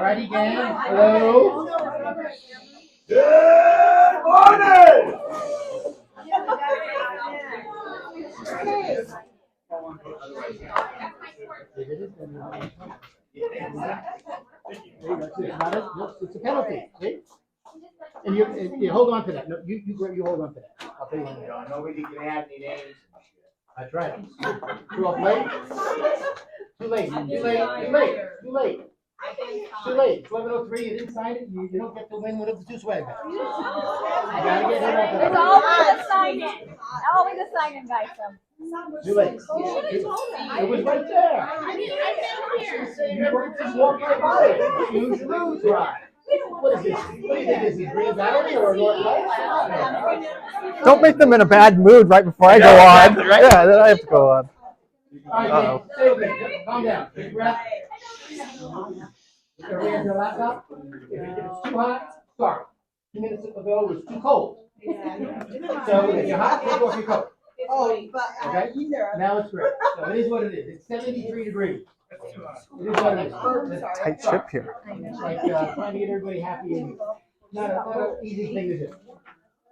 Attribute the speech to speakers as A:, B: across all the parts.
A: righty, gang. Hello.
B: Good morning!
A: It's a penalty. See? And you hold on to that. No, you hold on to that. I'll tell you when.
B: Nobody can add any names.
A: That's right. Too up late? Too late. Too late. Too late. Too late. Too late. It's 11:03. You didn't sign it. You don't get to win one of the two swag bags. You gotta get him up.
C: There's always a sign-in. Always a sign-in, guys.
A: Too late. It was right there. You just walked right by it. Choose your lose, right? What is this? What do you think this is? Green Valley or North Lights?
D: Don't make them in a bad mood right before I go on.
A: Right?
D: Yeah, then I have to go on.
A: All right, stay with me. Calm down. Take a breath. Everybody has their laptop? If it's too hot, start. 2 minutes ago, it was too cold. So if you're hot, take off your coat. Okay? Now it's great. So it is what it is. It's 73 degrees. It is what it is.
D: Tight ship here.
A: It's like trying to get everybody happy. And not an easy thing to do.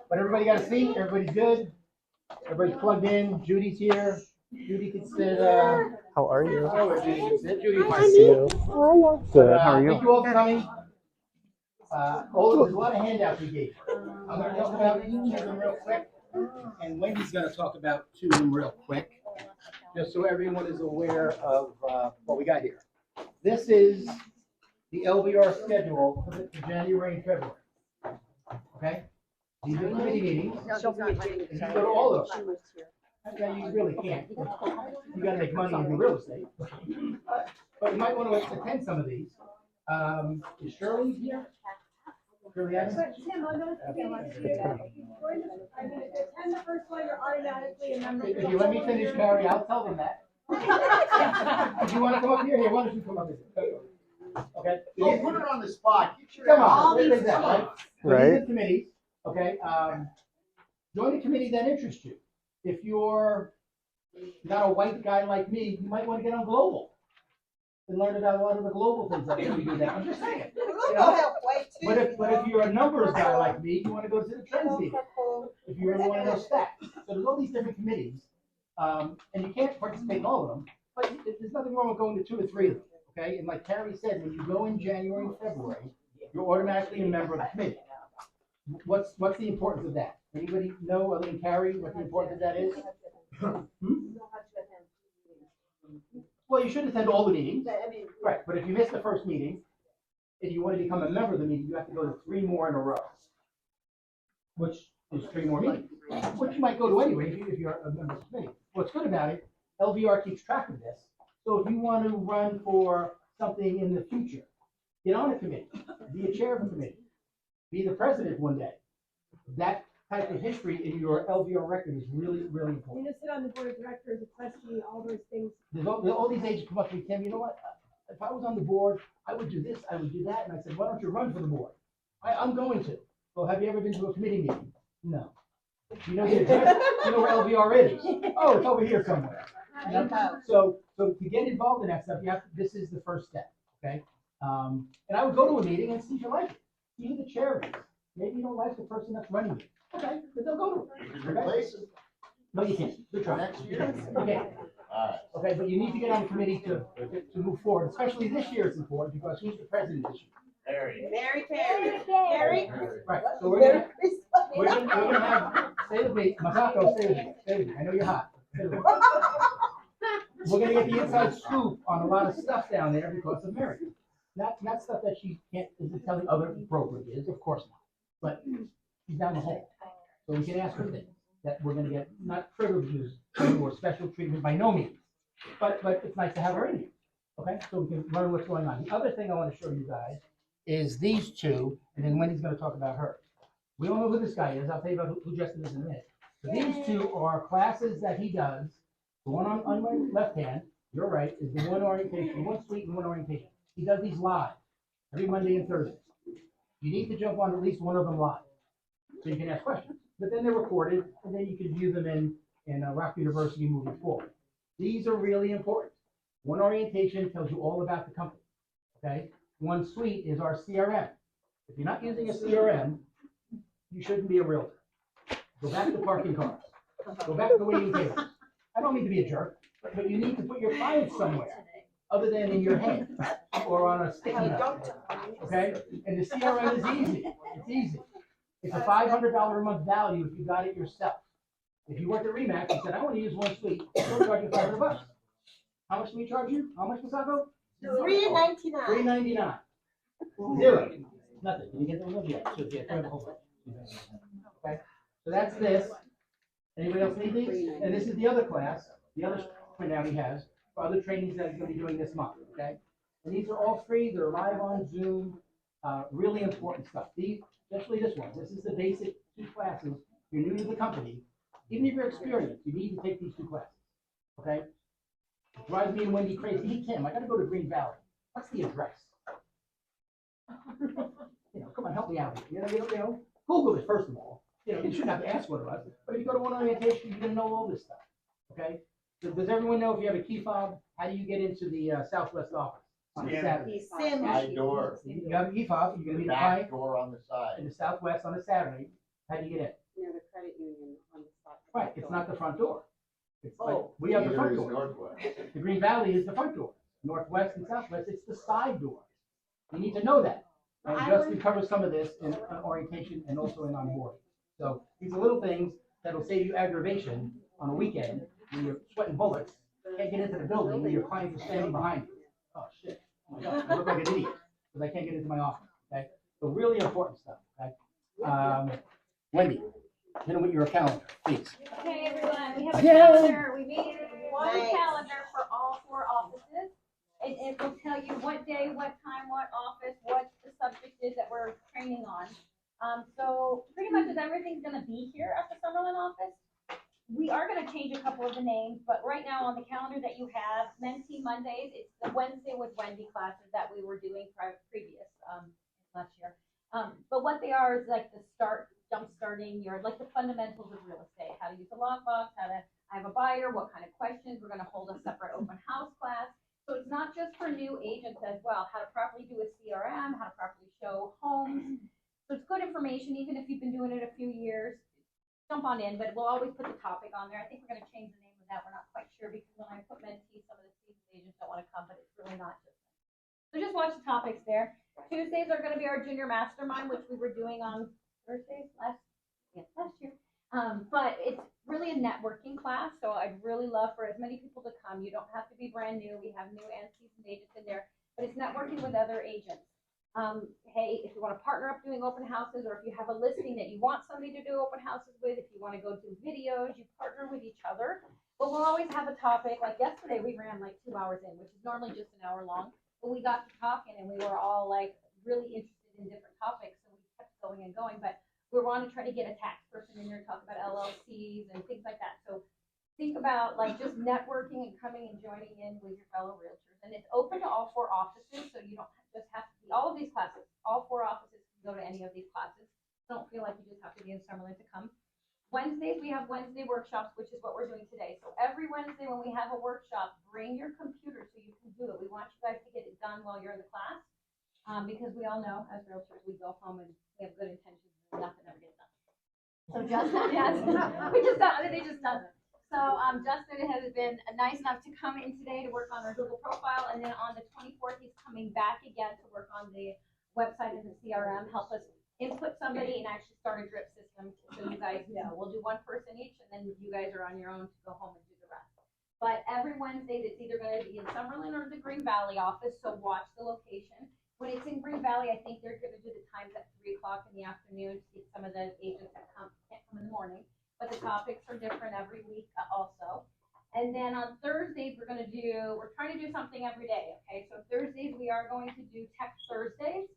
A: But everybody got a seat. Everybody's good. Everybody's plugged in. Judy's here. Judy can sit.
D: How are you?
A: Judy can sit. Judy,
D: Nice to see you. Good. How are
A: thank
D: you?
A: you all for coming. There's a lot of handouts we gave. I'm going to talk about each of them real quick. And Wendy's going to talk about 2 of them real quick, just so everyone is aware of what we got here. This is the LVR schedule for January and February. Okay? These are the committee meetings. And you go to all of them. Okay, you really can't. You got to make money and do real estate. But you might want to attend some of these. Is Shirley here? Shirley Adams?
E: Tim, I'm going to attend the first one, you're automatically a member.
A: If you let me finish, Carrie, I'll tell them that. If you want to come up here, why don't you come up here? Okay?
B: Don't put it on the spot.
A: Come on, what is that, right? So
D: Right.
A: these are committees, okay? Join a committee that interests you. If you're not a white guy like me, you might want to get on global and learn about a lot of the global things that we do that. I'm just saying. You know? But if you're a numbers guy like me, you want to go to the trends meeting. If you really want to know stats. So there's all these different committees, and you can't participate in all of them, but there's nothing wrong with going to 2 or 3 of them, okay? And like Carrie said, when you go in January and February, you're automatically a member of the committee. What's the importance of that? Anybody know, other than Carrie, what the importance of that is? Well, you should attend all the meetings. Right, but if you miss the first meeting, if you want to become a member of the meeting, you have to go to 3 more in a row, which is 3 more meetings, which you might go to anyway if you're a member of the committee. What's good about it, LVR keeps track of this. So if you want to run for something in the future, get on a committee, be a chair of a committee, be the president one day. That type of history in your LVR record is really, really important.
E: You just sit on the board of directors, equestrian, all those things.
A: There's all these agents come up to me, Tim, you know what? If I was on the board, I would do this, I would do that. And I said, why don't you run for the board? I'm going to. Well, have you ever been to a committee meeting? No. You know the address? You know where LVR is? Oh, it's over here somewhere. You know? So to get involved in that stuff, this is the first step, okay? And I would go to a meeting and see if you like it. See who the chair is. Maybe you don't like the person that's running it. Okay, but they'll go to it. Okay? No, you can't. Good try.
B: Next year.
A: Okay. Okay, but you need to get on the committee to move forward, especially this year it's important because who's the president this year?
B: Mary.
E: Carrie.
A: Right, so we're gonna have, stay with me, Masako, stay with me, I know you're hot. Stay with me. We're gonna get the inside scoop on a lot of stuff down there because of Mary. Not stuff that she isn't telling other brokerages, of course not, but she's down the hall. So we can ask her things that we're gonna get, not privileges or special treatment by no means, but it's nice to have her in here, okay? So we can learn what's going on. The other thing I wanna show you guys is these 2, and then Wendy's gonna talk about her. We don't know who this guy is, I'll tell you about who Justin is in a minute. But these 2 are classes that he does. The one on my left hand, you're right, is the one orientation, one suite and one orientation. He does these live, every Monday and Thursday. You need to jump on at least one of them live, so you can ask questions. But then they're recorded, and then you can view them in Rock University moving forward. These are really important. One orientation tells you all about the company, okay? One suite is our CRM. If you're not using a CRM, you shouldn't be a realtor. Go back to parking cars. Go back to waiting tables. I don't mean to be a jerk, but you need to put your clients somewhere other than in your head or on a sticky note. Okay? And the CRM is easy. It's easy. It's a $500 a month value if you got it yourself. If you worked at Remax and said, I want to use one suite, we'll charge you $500. How much do we charge you? How much, Masako?
F: $3.99.
A: $3.99. Zero. Nothing. You get the one? Yeah. So, yeah, okay. So that's this. Anybody else need these? And this is the other class, the other printout he has for other trainings that he's going to be doing this month. Okay. And these are all free. They're live on Zoom. Really important stuff. These, especially this one. This is the basic 2 classes. You're new to the company. Even if you're experienced, you need to take these 2 classes. Okay. It drives me and Wendy crazy. Hey Tim, I got to go to Green Valley. What's the address? Come on, help me out. Google it first of all. You shouldn't have to ask one of us. But if you go to one orientation, you're gonna know all this stuff. Okay? Does everyone know if you have a key fob, how do you get into the Southwest office on a Saturday?
B: Side door,
A: You have a key fob. You're gonna be the
B: back
A: client
B: door on the side.
A: in the Southwest on a Saturday. How do you get in?
F: Near the credit union on the side.
A: Right. It's not the front door. It's like we have the
B: Neither
A: front
B: is
A: door.
B: Northwest.
A: The Green Valley is the front door. Northwest and Southwest, it's the side door. You need to know that. And Justin covers some of this in orientation and also in onboarding. So these are little things that'll save you aggravation on a weekend when you're sweating bullets, can't get into the building and your clients are standing behind you. Oh shit, oh my God, I look like an idiot because I can't get into my office, okay? So really important stuff, okay? Wendy, hit them with your calendar, please.
C: Okay, everyone, we have a
A: Yeah.
C: calendar. We made one
F: Nice.
C: calendar for all 4 offices. And it will tell you what day, what time, what office, what the subject is that we're training on. So pretty much as everything's gonna be here at the Summerlin office, we are gonna change a couple of the names, but right now on the calendar that you have, Mentee Mondays, it's the Wednesday with Wendy classes that we were doing previous, last year. But what they are is like the jump starting your, like the fundamentals of real estate, how to use a lockbox, I have a buyer, what kind of questions, we're gonna hold a separate open house class. So it's not just for new agents as well, how to properly do a CRM, how to properly show homes. So it's good information, even if you've been doing it a few years, jump on in, but we'll always put the topic on there. I think we're gonna change the name of that, we're not quite sure, because when I put mentee, some of the seasoned agents don't wanna come, but it's really not just. So just watch the topics there. Tuesdays are gonna be our junior mastermind, which we were doing on Thursdays last year. But it's really a networking class, so I'd really love for as many people to come. You don't have to be brand new. We have new and seasoned agents in there, but it's networking with other agents. Hey, if you want to partner up doing open houses, or if you have a listing that you want somebody to do open houses with, if you want to go do videos, you partner with each other. But we'll always have a topic. Like yesterday, we ran like 2 hours in, which is normally just an hour long. But we got to talking, and we were all like really interested in different topics, so we kept going and going. But we want to try to get a tax person in here to talk about LLCs and things like that. So think about like just networking and coming and joining in with your fellow realtors. And it's open to all 4 offices, so you don't just have to be all of these classes. All 4 offices can go to any of these classes. Don't feel like you just have to be in Summerlin to come. Wednesdays, we have Wednesday workshops, which is what we're doing today. So every Wednesday when we have a workshop, bring your computer so you can do it. We want you guys to get it done while you're in the class. Because we all know as realtors, we go home and we have good intentions and nothing ever gets done. So Justin, yes, they just doesn't. So Justin has been nice enough to come in today to work on our Google profile, and then on the 24th, he's coming back again to work on the website and the CRM, help us input somebody and actually start a drip system so you guys know. We'll do 1 person each, and then you guys are on your own to go home and do the rest. But every Wednesday, it's either going to be in Summerlin or the Green Valley office, so watch the location. When it's in Green Valley, I think they're going to do the times at 3 o'clock in the afternoon to get some of the agents that can't come in the morning. But the topics are different every week also. And then on Thursdays, we're trying to do something every day, okay? So Thursdays, we are going to do Tech Thursdays.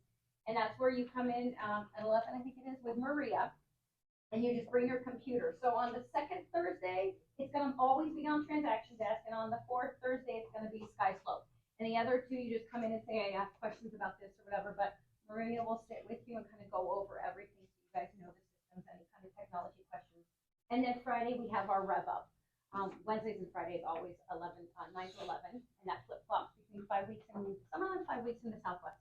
C: And that's where you come in at 11, I think it is, with Maria. And you just bring your computer. So on the 2nd Thursday, it's going to always be on Transaction Desk. And on the 4th Thursday, it's going to be Sky Slope. And the other 2, you just come in and say, I have questions about this or whatever, but Maria will sit with you and kind of go over everything so you guys know the systems, any kind of technology questions. And then Friday, we have our Rev Up. Wednesdays and Fridays always 9 to 11, and that flip-flops between 5 weeks and Summerlin, 5 weeks in the Southwest.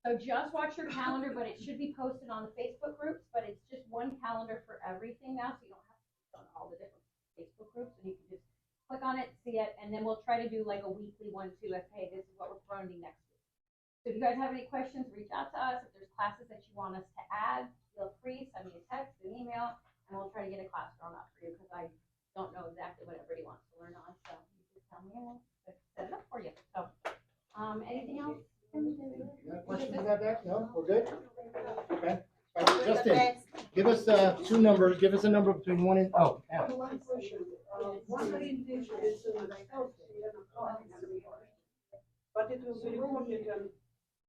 C: So just watch your calendar, but it should be posted on the Facebook groups, but it's just one calendar for everything now, so you don't have to click on all the different Facebook groups, and you can just click on it, see it, and then we'll try to do like a weekly one too, like, hey, this is what we're running next week. So if you guys have any questions, reach out to us. If there's classes that you want us to add, feel free, send me a text, an email, and we'll try to get a class drawn up for you, because I don't know exactly what everybody wants to learn on, so you just tell me and we'll set it up for you. So, anything else?
A: Questions about that? No, we're good? Okay. All right, Justin, give us two numbers. Give us a number between 1 and, oh, Al.
E: One question, one orientation is on Thursday, but it will be recorded and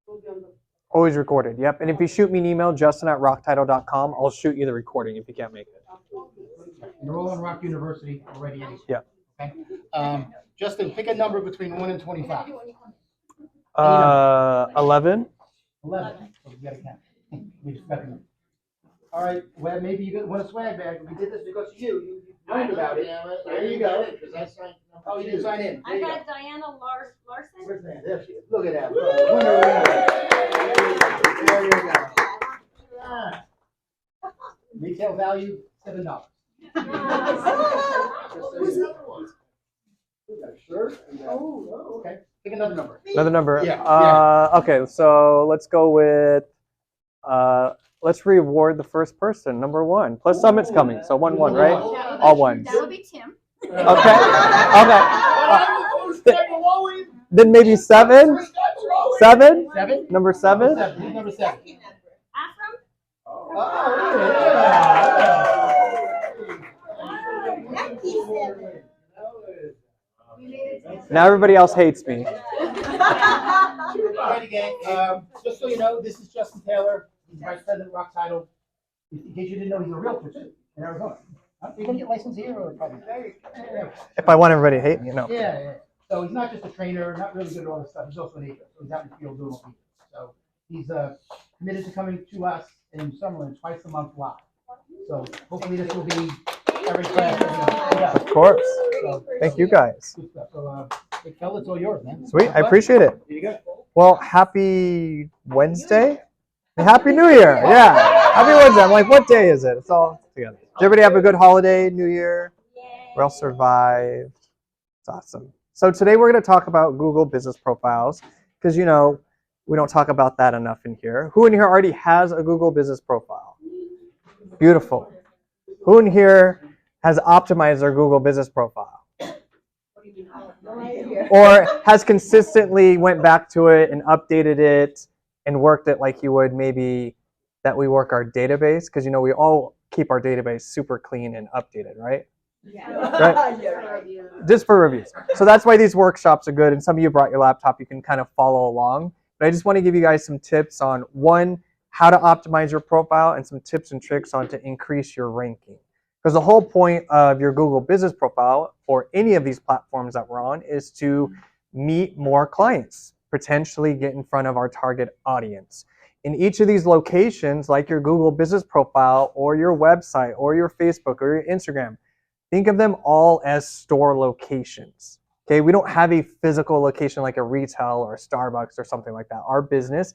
E: will be on the.
D: Always recorded. Yep. And if you shoot me an email, justin@rocktitle.com, I'll shoot you the recording if you can't make it.
A: Enroll in Rock University already.
D: Yeah.
A: Okay. Justin, pick a number between 1 and 25.
D: 11.
A: 11. So we gotta count. We just gotta count. All right. Well, maybe you want a swag bag. We did this because of you. You learned about it. There you go. Oh, you didn't sign in. There
C: I
A: you go.
C: got Diana Larson.
A: Where's that? There she is. Look at that. Winner. There you go. Ah. Retail value, $7. Oh, okay. Pick another number.
D: Another number.
A: Yeah,
D: Okay, so let's go with, let's reward the first person, number 1. Plus Summit's coming, so 1-1, right? All ones.
C: That would be Tim.
D: Okay. Then maybe 7? 7?
A: 7?
D: Number 7?
A: Who's number 7?
C: Afram?
D: Now everybody else hates me.
A: Alright, gang. Just so you know, this is Justin Taylor. He's Vice President of Rock Title. In case you didn't know, he's a realtor too in Arizona. You gonna get licensed here or probably? Yeah.
D: If I want everybody to hate me, no.
A: Yeah. So he's not just a trainer, not really good at all this stuff. He's also an agent. So he's out in the field doing what he does. So he's committed to coming to us in Summerlin twice a month live. So hopefully this will be every class. Yeah.
D: Of course.
A: So,
D: Thank you guys.
A: good stuff. So, big fella, it's all yours, man.
D: Sweet, I appreciate it.
A: Here you go.
D: Well, happy Wednesday. Happy New Year. Yeah. Happy Wednesday. I'm like, what day is it? It's all together. Did everybody have a good holiday, New Year? We all survived. It's awesome. So today we're going to talk about Google Business Profiles because, you know, we don't talk about that enough in here. Who in here already has a Google Business Profile? Beautiful. Who in here has optimized their Google Business Profile? Or has consistently went back to it and updated it and worked it like you would maybe that we work our database? Because, you know, we all keep our database super clean and updated, right? Right? Just for reviews. So that's why these workshops are good. And some of you brought your laptop, you can kind of follow along. But I just want to give you guys some tips on, 1, how to optimize your profile, and some tips and tricks on to increase your ranking. Because the whole point of your Google Business Profile or any of these platforms that we're on is to meet more clients, potentially get in front of our target audience. In each of these locations, like your Google Business Profile or your website or your Facebook or your Instagram, think of them all as store locations. Okay, we don't have a physical location like a retail or a Starbucks or something like that. Our business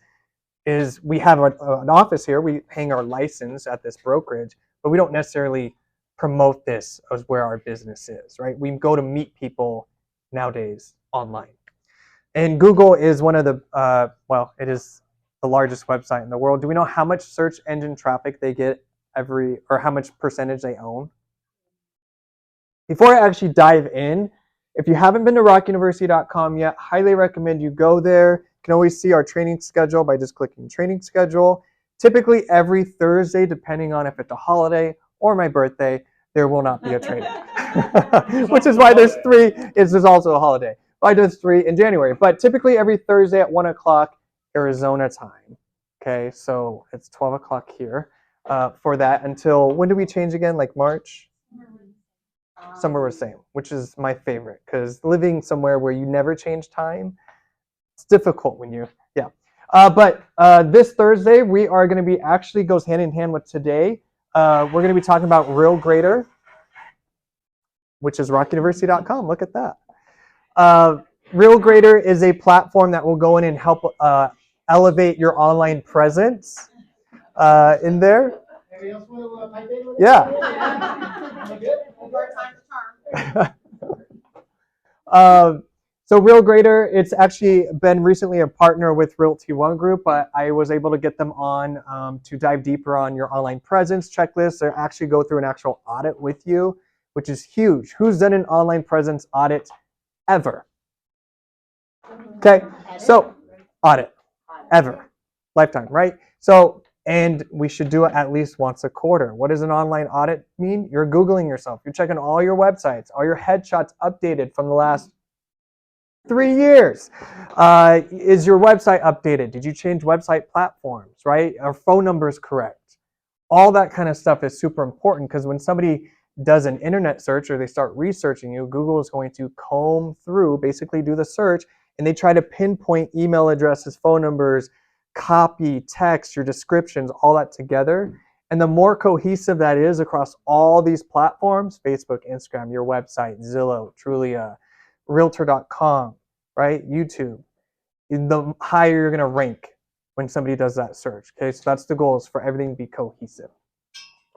D: is, we have an office here, we hang our license at this brokerage, but we don't necessarily promote this as where our business is, right? We go to meet people nowadays online. And Google is one of the, well, it is the largest website in the world. Do we know how much search engine traffic they get or how much percentage they own? Before I actually dive in, if you haven't been to rockuniversity.com yet, highly recommend you go there. You can always see our training schedule by just clicking training schedule. Typically every Thursday, depending on if it's a holiday or my birthday, there will not be a training. Which is why there's 3, there's also a holiday. Why there's 3 in January. But typically every Thursday at 1 o'clock Arizona time. Okay, so it's 12 o'clock here for that until, when do we change again? Like March? Summer was same, which is my favorite, because living somewhere where you never change time, it's difficult when you, but this Thursday, we are going to be, actually goes hand in hand with today. We're going to be talking about Real Grader, which is rockuniversity.com. Look at that. Real Grader is a platform that will go in and help elevate your online presence in there.
A: Anybody else want to pipe in with it?
D: Yeah. So Real Grader, it's actually been recently a partner with Realty One Group, but I was able to get them on to dive deeper on your online presence checklist or actually go through an actual audit with you, which is huge. Who's done an online presence audit ever? Okay, so audit, ever, lifetime, right? So, and we should do it at least once a quarter. What does an online audit mean? You're Googling yourself. You're checking all your websites, all your headshots updated from the last 3 years. Is your website updated? Did you change website platforms, right? Are phone numbers correct? All that kind of stuff is super important because when somebody does an internet search or they start researching you, Google is going to comb through, basically do the search, and they try to pinpoint email addresses, phone numbers, copy, text, your descriptions, all that together. And the more cohesive that is across all these platforms, Facebook, Instagram, your website, Zillow, Trulia, Realtor.com, right? YouTube, the higher you're going to rank when somebody does that search. Okay, so that's the goal, is for everything to be cohesive.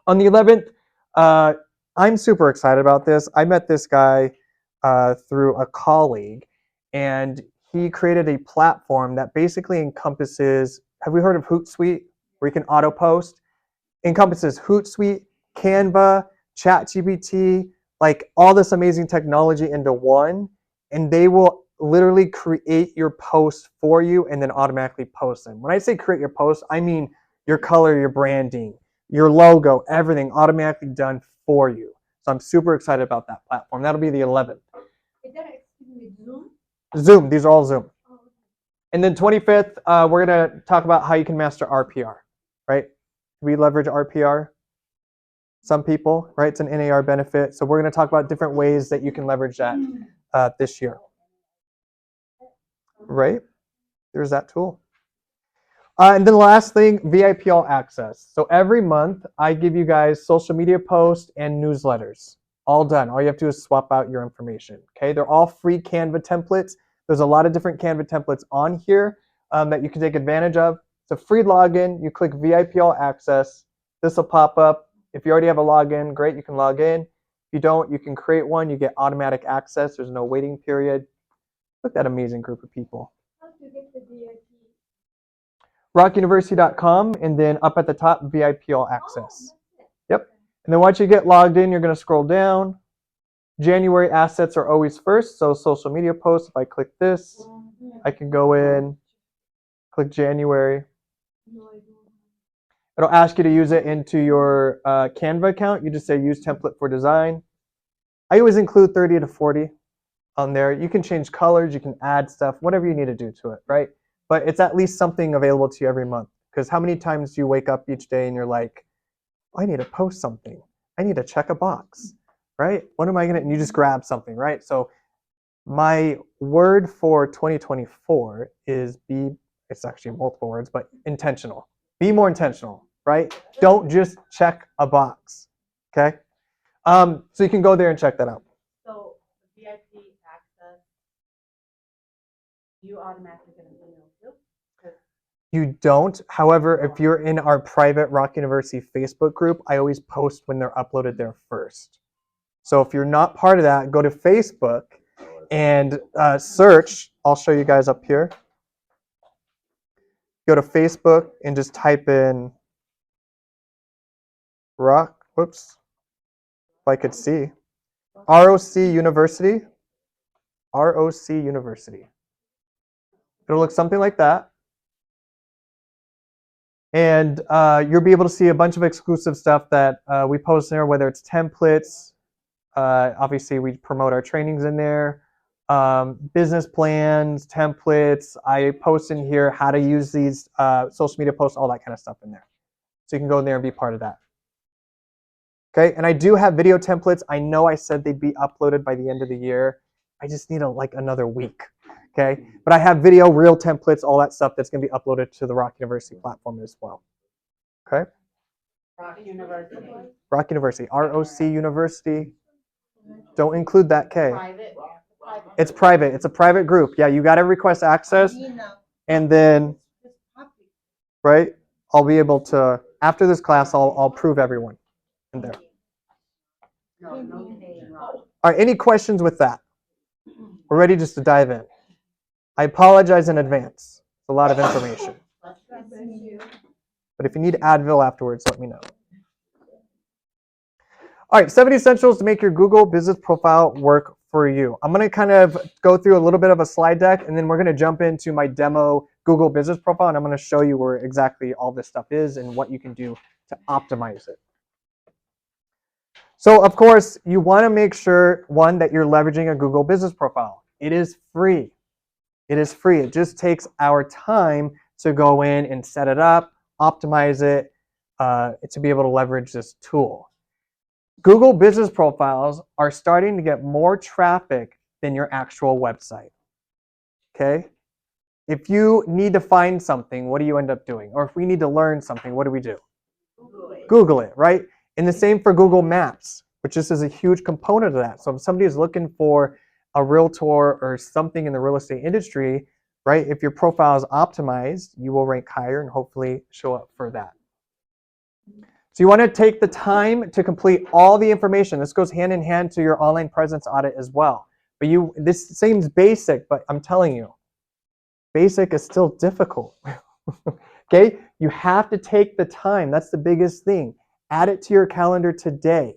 D: On the 11th, I'm super excited about this. I met this guy through a colleague, and he created a platform that basically encompasses, have we heard of Hootsuite, where you can auto post? Encompasses Hootsuite, Canva, ChatGPT, like all this amazing technology into one, and they will literally create your posts for you and then automatically post them. When I say create your posts, I mean your color, your branding, your logo, everything automatically done for you. So I'm super excited about that platform. That'll be the 11th.
E: Is that, excuse me, Zoom?
D: Zoom, these are all Zoom.
E: Oh,
D: And then 25th, we're going to talk about how you can master RPR, right? We leverage RPR. Some people, right? It's an NAR benefit. So we're going to talk about different ways that you can leverage that this year, right? There's that tool. And then the last thing, VIP All Access. So every month, I give you guys social media posts and newsletters. All done. All you have to do is swap out your information. Okay, they're all free Canva templates. There's a lot of different Canva templates on here that you can take advantage of. It's a free login. You click VIP All Access. This will pop up. If you already have a login, great, you can log in. If you don't, you can create one. You get automatic access. There's no waiting period. Look at that amazing group of people.
E: how to get the VIP?
D: rockuniversity.com, and then up at the top, VIP All Access.
E: Oh,
D: Yep. And then once you get logged in, you're going to scroll down. January assets are always first, so social media posts, if I click this, I can go in, click January.
E: no, I don't.
D: It'll ask you to use it into your Canva account. You just say use template for design. I always include 30 to 40 on there. You can change colors, you can add stuff, whatever you need to do to it, right? But it's at least something available to you every month. Because how many times do you wake up each day and you're like, I need to post something. I need to check a box, right? What am I going to, and you just grab something, right? So my word for 2024 is it's actually multiple words, but intentional. Be more intentional, right? Don't just check a box, okay? So you can go there and check that out.
F: So VIP access, you automatically get an email too?
D: You don't. However, if you're in our private Rock University Facebook group, I always post when they're uploaded there first. So if you're not part of that, go to Facebook and search. I'll show you guys up here. Go to Facebook and just type in Rock. Whoops. If I could see. ROC University. ROC University. It'll look something like that. And you'll be able to see a bunch of exclusive stuff that we post there, whether it's templates. Obviously, we promote our trainings in there. Business plans, templates. I post in here how to use these social media posts, all that kind of stuff in there. So you can go in there and be part of that. Okay, and I do have video templates. I know I said they'd be uploaded by the end of the year. I just need like another week. Okay, but I have video, real templates, all that stuff that's going to be uploaded to the Rock University platform as well. Okay.
F: Rock University.
D: Rock University, ROC University. Don't include that K.
F: Private.
D: It's private. It's a private group. Yeah, you got to request access, and then right? I'll be able to, after this class, I'll prove everyone in there. All right, any questions with that? We're ready just to dive in. I apologize in advance. It's a lot of information. But if you need Advil afterwards, let me know. All right, 7 essentials to make your Google business profile work for you. I'm going to kind of go through a little bit of a slide deck, and then we're going to jump into my demo Google business profile, and I'm going to show you where exactly all this stuff is and what you can do to optimize it. So, of course, you want to make sure, one, that you're leveraging a Google business profile. It is free. It is free. It just takes our time to go in and set it up, optimize it, to be able to leverage this tool. Google business profiles are starting to get more traffic than your actual website. Okay? If you need to find something, what do you end up doing? Or if we need to learn something, what do we do? Google it, right? And the same for Google Maps, which this is a huge component of that. So if somebody is looking for a realtor or something in the real estate industry, right? If your profile is optimized, you will rank higher and hopefully show up for that. So you want to take the time to complete all the information. This goes hand in hand to your online presence audit as well. But this seems basic, but I'm telling you, basic is still difficult. Okay? You have to take the time. That's the biggest thing. Add it to your calendar today.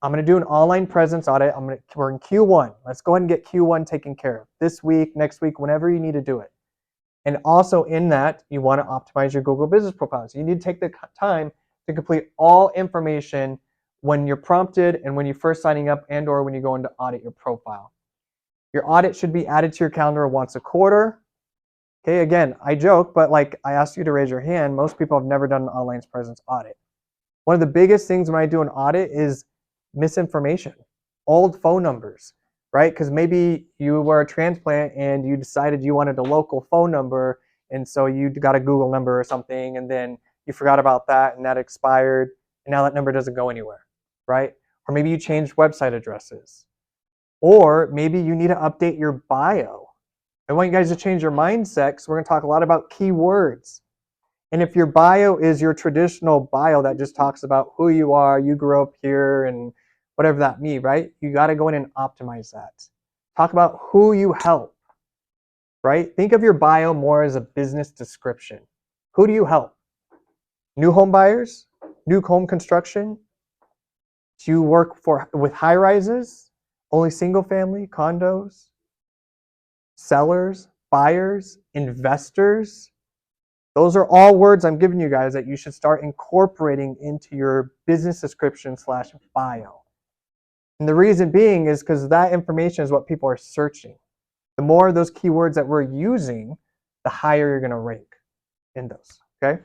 D: I'm going to do an online presence audit. We're in Q1. Let's go ahead and get Q1 taken care of. This week, next week, whenever you need to do it. And also in that, you want to optimize your Google business profile. So you need to take the time to complete all information when you're prompted and when you're first signing up and or when you go in to audit your profile. Your audit should be added to your calendar once a quarter. Okay, again, I joke, but like I asked you to raise your hand, most people have never done an online presence audit. One of the biggest things when I do an audit is misinformation, old phone numbers, right? Because maybe you were a transplant and you decided you wanted a local phone number, and so you got a Google number or something, and then you forgot about that and that expired, and now that number doesn't go anywhere, right? Or maybe you changed website addresses. Or maybe you need to update your bio. I want you guys to change your mindset because we're going to talk a lot about keywords. And if your bio is your traditional bio that just talks about who you are, you grew up here, and whatever that means, right? You got to go in and optimize that. Talk about who you help, right? Think of your bio more as a business description. Who do you help? New home buyers? New home construction? Do you work with high rises? Only single family condos? Sellers? Buyers? Investors? Those are all words I'm giving you guys that you should start incorporating into your business description / bio. And the reason being is because that information is what people are searching. The more of those keywords that we're using, the higher you're going to rank in those. Okay?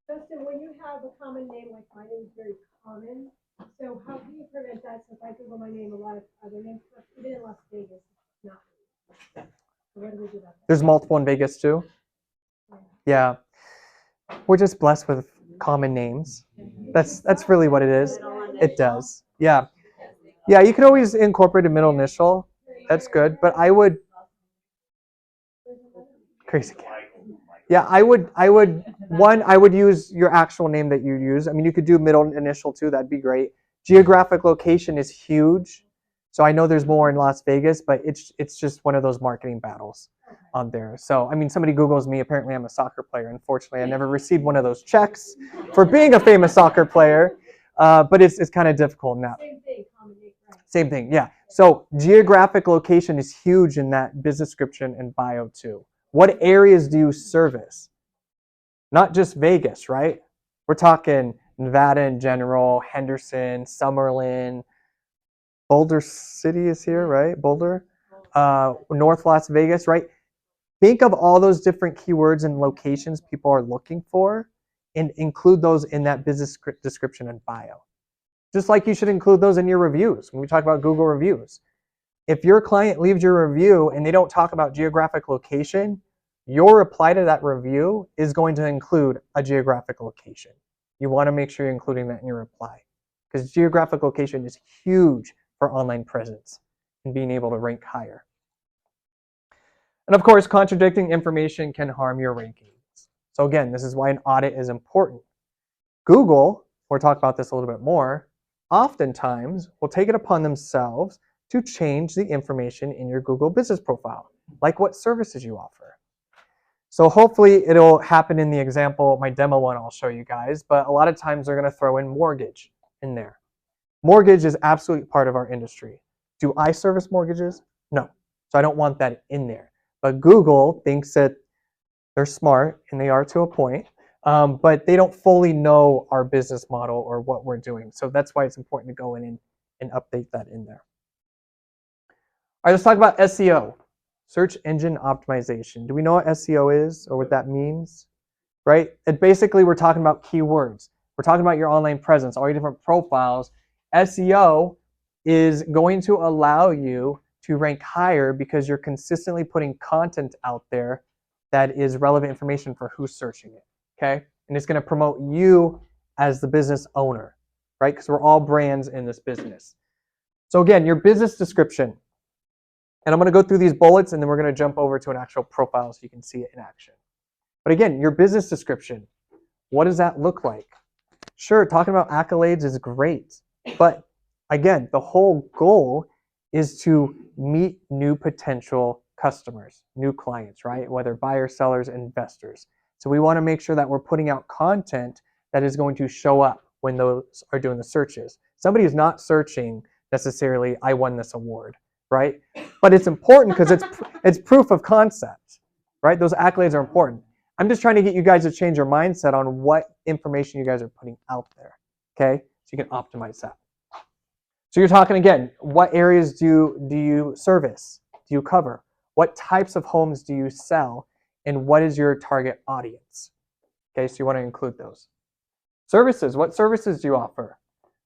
E: Justin, when you have a common name like my name is very common, so how can you prevent that? So if I Google my name, a lot of other names, even in Las Vegas, it's not. So what do we do about that?
D: There's multiple in Vegas too. Yeah. We're just blessed with common names. That's really what it is. It does. Yeah. Yeah, you can always incorporate a middle initial. That's good. But I would crazy cat. Yeah, I would use your actual name that you use. I mean, you could do middle initial too. That'd be great. Geographic location is huge. So I know there's more in Las Vegas, but it's just one of those marketing battles on there. So, I mean, somebody Googles me. Apparently, I'm a soccer player. Unfortunately, I never received one of those checks for being a famous soccer player. But it's kind of difficult now.
E: Same thing, common name, right?
D: Same thing, yeah. So geographic location is huge in that business description and bio too. What areas do you service? Not just Vegas, right? We're talking Nevada in general, Henderson, Summerlin, Boulder City is here, right? Boulder, North Las Vegas, right? Think of all those different keywords and locations people are looking for and include those in that business description and bio. Just like you should include those in your reviews when we talk about Google reviews. If your client leaves your review and they don't talk about geographic location, your reply to that review is going to include a geographic location. You want to make sure you're including that in your reply because geographic location is huge for online presence and being able to rank higher. And of course, contradicting information can harm your rankings. So again, this is why an audit is important. Google, we'll talk about this a little bit more, oftentimes will take it upon themselves to change the information in your Google business profile, like what services you offer. So hopefully it'll happen in the example, my demo one I'll show you guys, but a lot of times they're gonna throw in mortgage in there. Mortgage is absolutely part of our industry. Do I service mortgages? No. So I don't want that in there. But Google thinks that they're smart, and they are to a point, but they don't fully know our business model or what we're doing. So that's why it's important to go in and update that in there. All right, let's talk about SEO, search engine optimization. Do we know what SEO is or what that means? Right? And basically, we're talking about keywords. We're talking about your online presence, all your different profiles. SEO is going to allow you to rank higher because you're consistently putting content out there that is relevant information for who's searching it, okay? And it's gonna promote you as the business owner, right? Because we're all brands in this business. So again, your business description. And I'm gonna go through these bullets and then we're gonna jump over to an actual profile so you can see it in action. But again, your business description, what does that look like? Sure, talking about accolades is great, but again, the whole goal is to meet new potential customers, new clients, right? Whether buyers, sellers, investors. So we want to make sure that we're putting out content that is going to show up when those are doing the searches. Somebody is not searching necessarily, I won this award, right? But it's important because it's proof of concept, right? Those accolades are important. I'm just trying to get you guys to change your mindset on what information you guys are putting out there, okay? So you can optimize that. So you're talking again, what areas do you service? Do you cover? What types of homes do you sell? And what is your target audience? Okay, so you want to include those. Services, what services do you offer?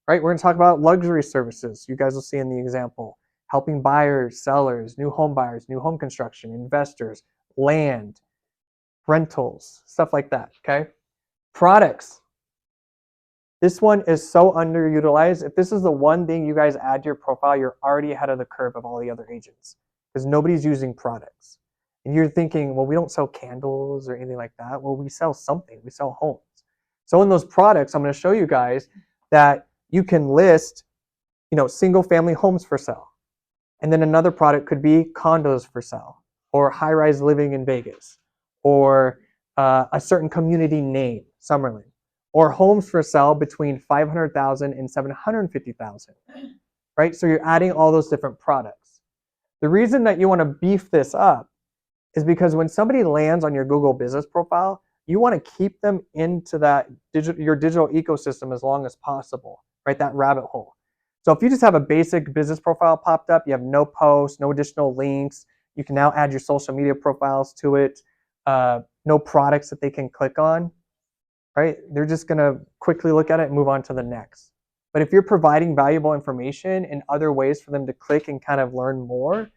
D: Right, we're going to talk about luxury services. You guys will see in the example. Helping buyers, sellers, new home construction, investors, land, rentals, stuff like that, okay? Products. This one is so underutilized. If this is the one thing you guys add to your profile, you're already ahead of the curve of all the other agents because nobody's using products. And you're thinking, well, we don't sell candles or anything like that. Well, we sell something. We sell homes. So in those products, I'm going to show you guys that you can list, single family homes for sale. And then another product could be condos for sale or high-rise living in Vegas or a certain community name, Summerlin, or homes for sale between 500,000 and 750,000, right? So you're adding all those different products. The reason that you want to beef this up is because when somebody lands on your Google business profile, you want to keep them into that your digital ecosystem as long as possible, right? That rabbit hole. So if you just have a basic business profile popped up, you have no posts, no additional links, you can now add your social media profiles to it, no products that they can click on, right? They're just going to quickly look at it and move on to the next. But if you're providing valuable information and other ways for them to click and kind of learn more,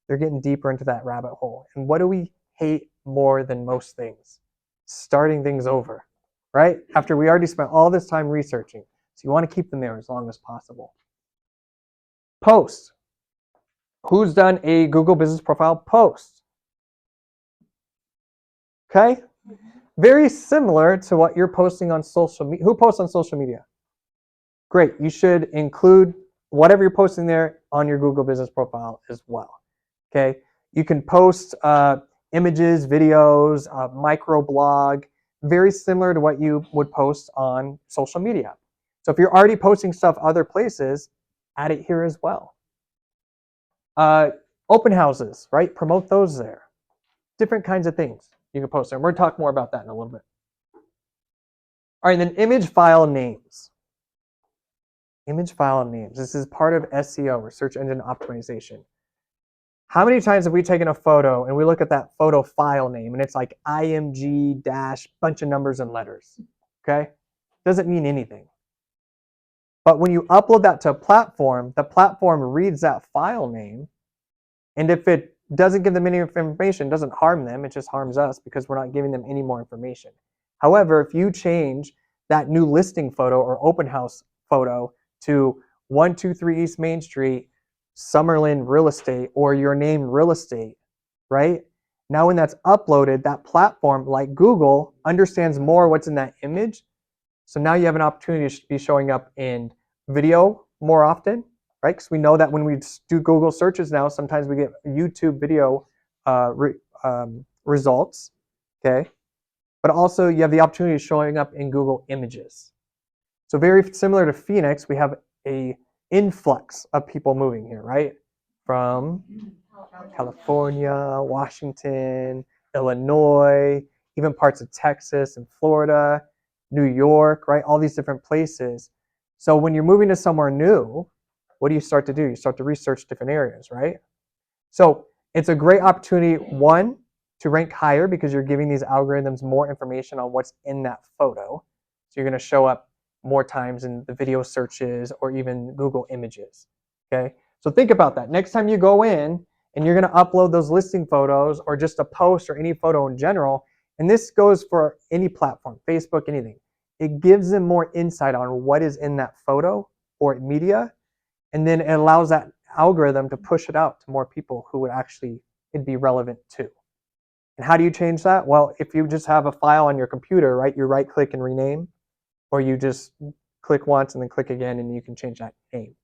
D: they're getting deeper into that rabbit hole. And what do we hate more than most things? Starting things over, right? After we already spent all this time researching. So you want to keep them there as long as possible. Posts. Who's done a Google business profile post? Okay? Very similar to what you're posting on social media. Who posts on social media? Great. You should include whatever you're posting there on your Google business profile as well. Okay? You can post images, videos, microblog, very similar to what you would post on social media. So if you're already posting stuff other places, add it here as well. Open houses, right? Promote those there. Different kinds of things you can post there. We're going to talk more about that in a little bit. All right, and then image file names. Image file names. This is part of SEO, or search engine optimization. How many times have we taken a photo and we look at that photo file name and it's like IMG dash bunch of numbers and letters, okay? Doesn't mean anything. But when you upload that to a platform, the platform reads that file name, and if it doesn't give them any information, it doesn't harm them, it just harms us because we're not giving them any more information. However, if you change that new listing photo or open house photo to 123 East Main Street, Summerlin Real Estate, or your name Real Estate, right? Now when that's uploaded, that platform like Google understands more what's in that image. So now you have an opportunity to be showing up in video more often, right? Because we know that when we do Google searches now, sometimes we get YouTube video results, okay? But also you have the opportunity of showing up in Google Images. So very similar to Phoenix, we have a influx of people moving here, right? From California, Washington, Illinois, even parts of Texas and Florida, New York, right? All these different places. So when you're moving to somewhere new, what do you start to do? You start to research different areas, right? So it's a great opportunity, one, to rank higher because you're giving these algorithms more information on what's in that photo. So you're going to show up more times in the video searches or even Google Images, okay? So think about that. Next time you go in and you're going to upload those listing photos or just a post or any photo in general, and this goes for any platform, Facebook, anything, it gives them more insight on what is in that photo or media, and then it allows that algorithm to push it out to more people who would actually it'd be relevant to. And how do you change that? Well, if you just have a file on your computer, right, you right click and rename, or you just click once and then click again and you can change that name.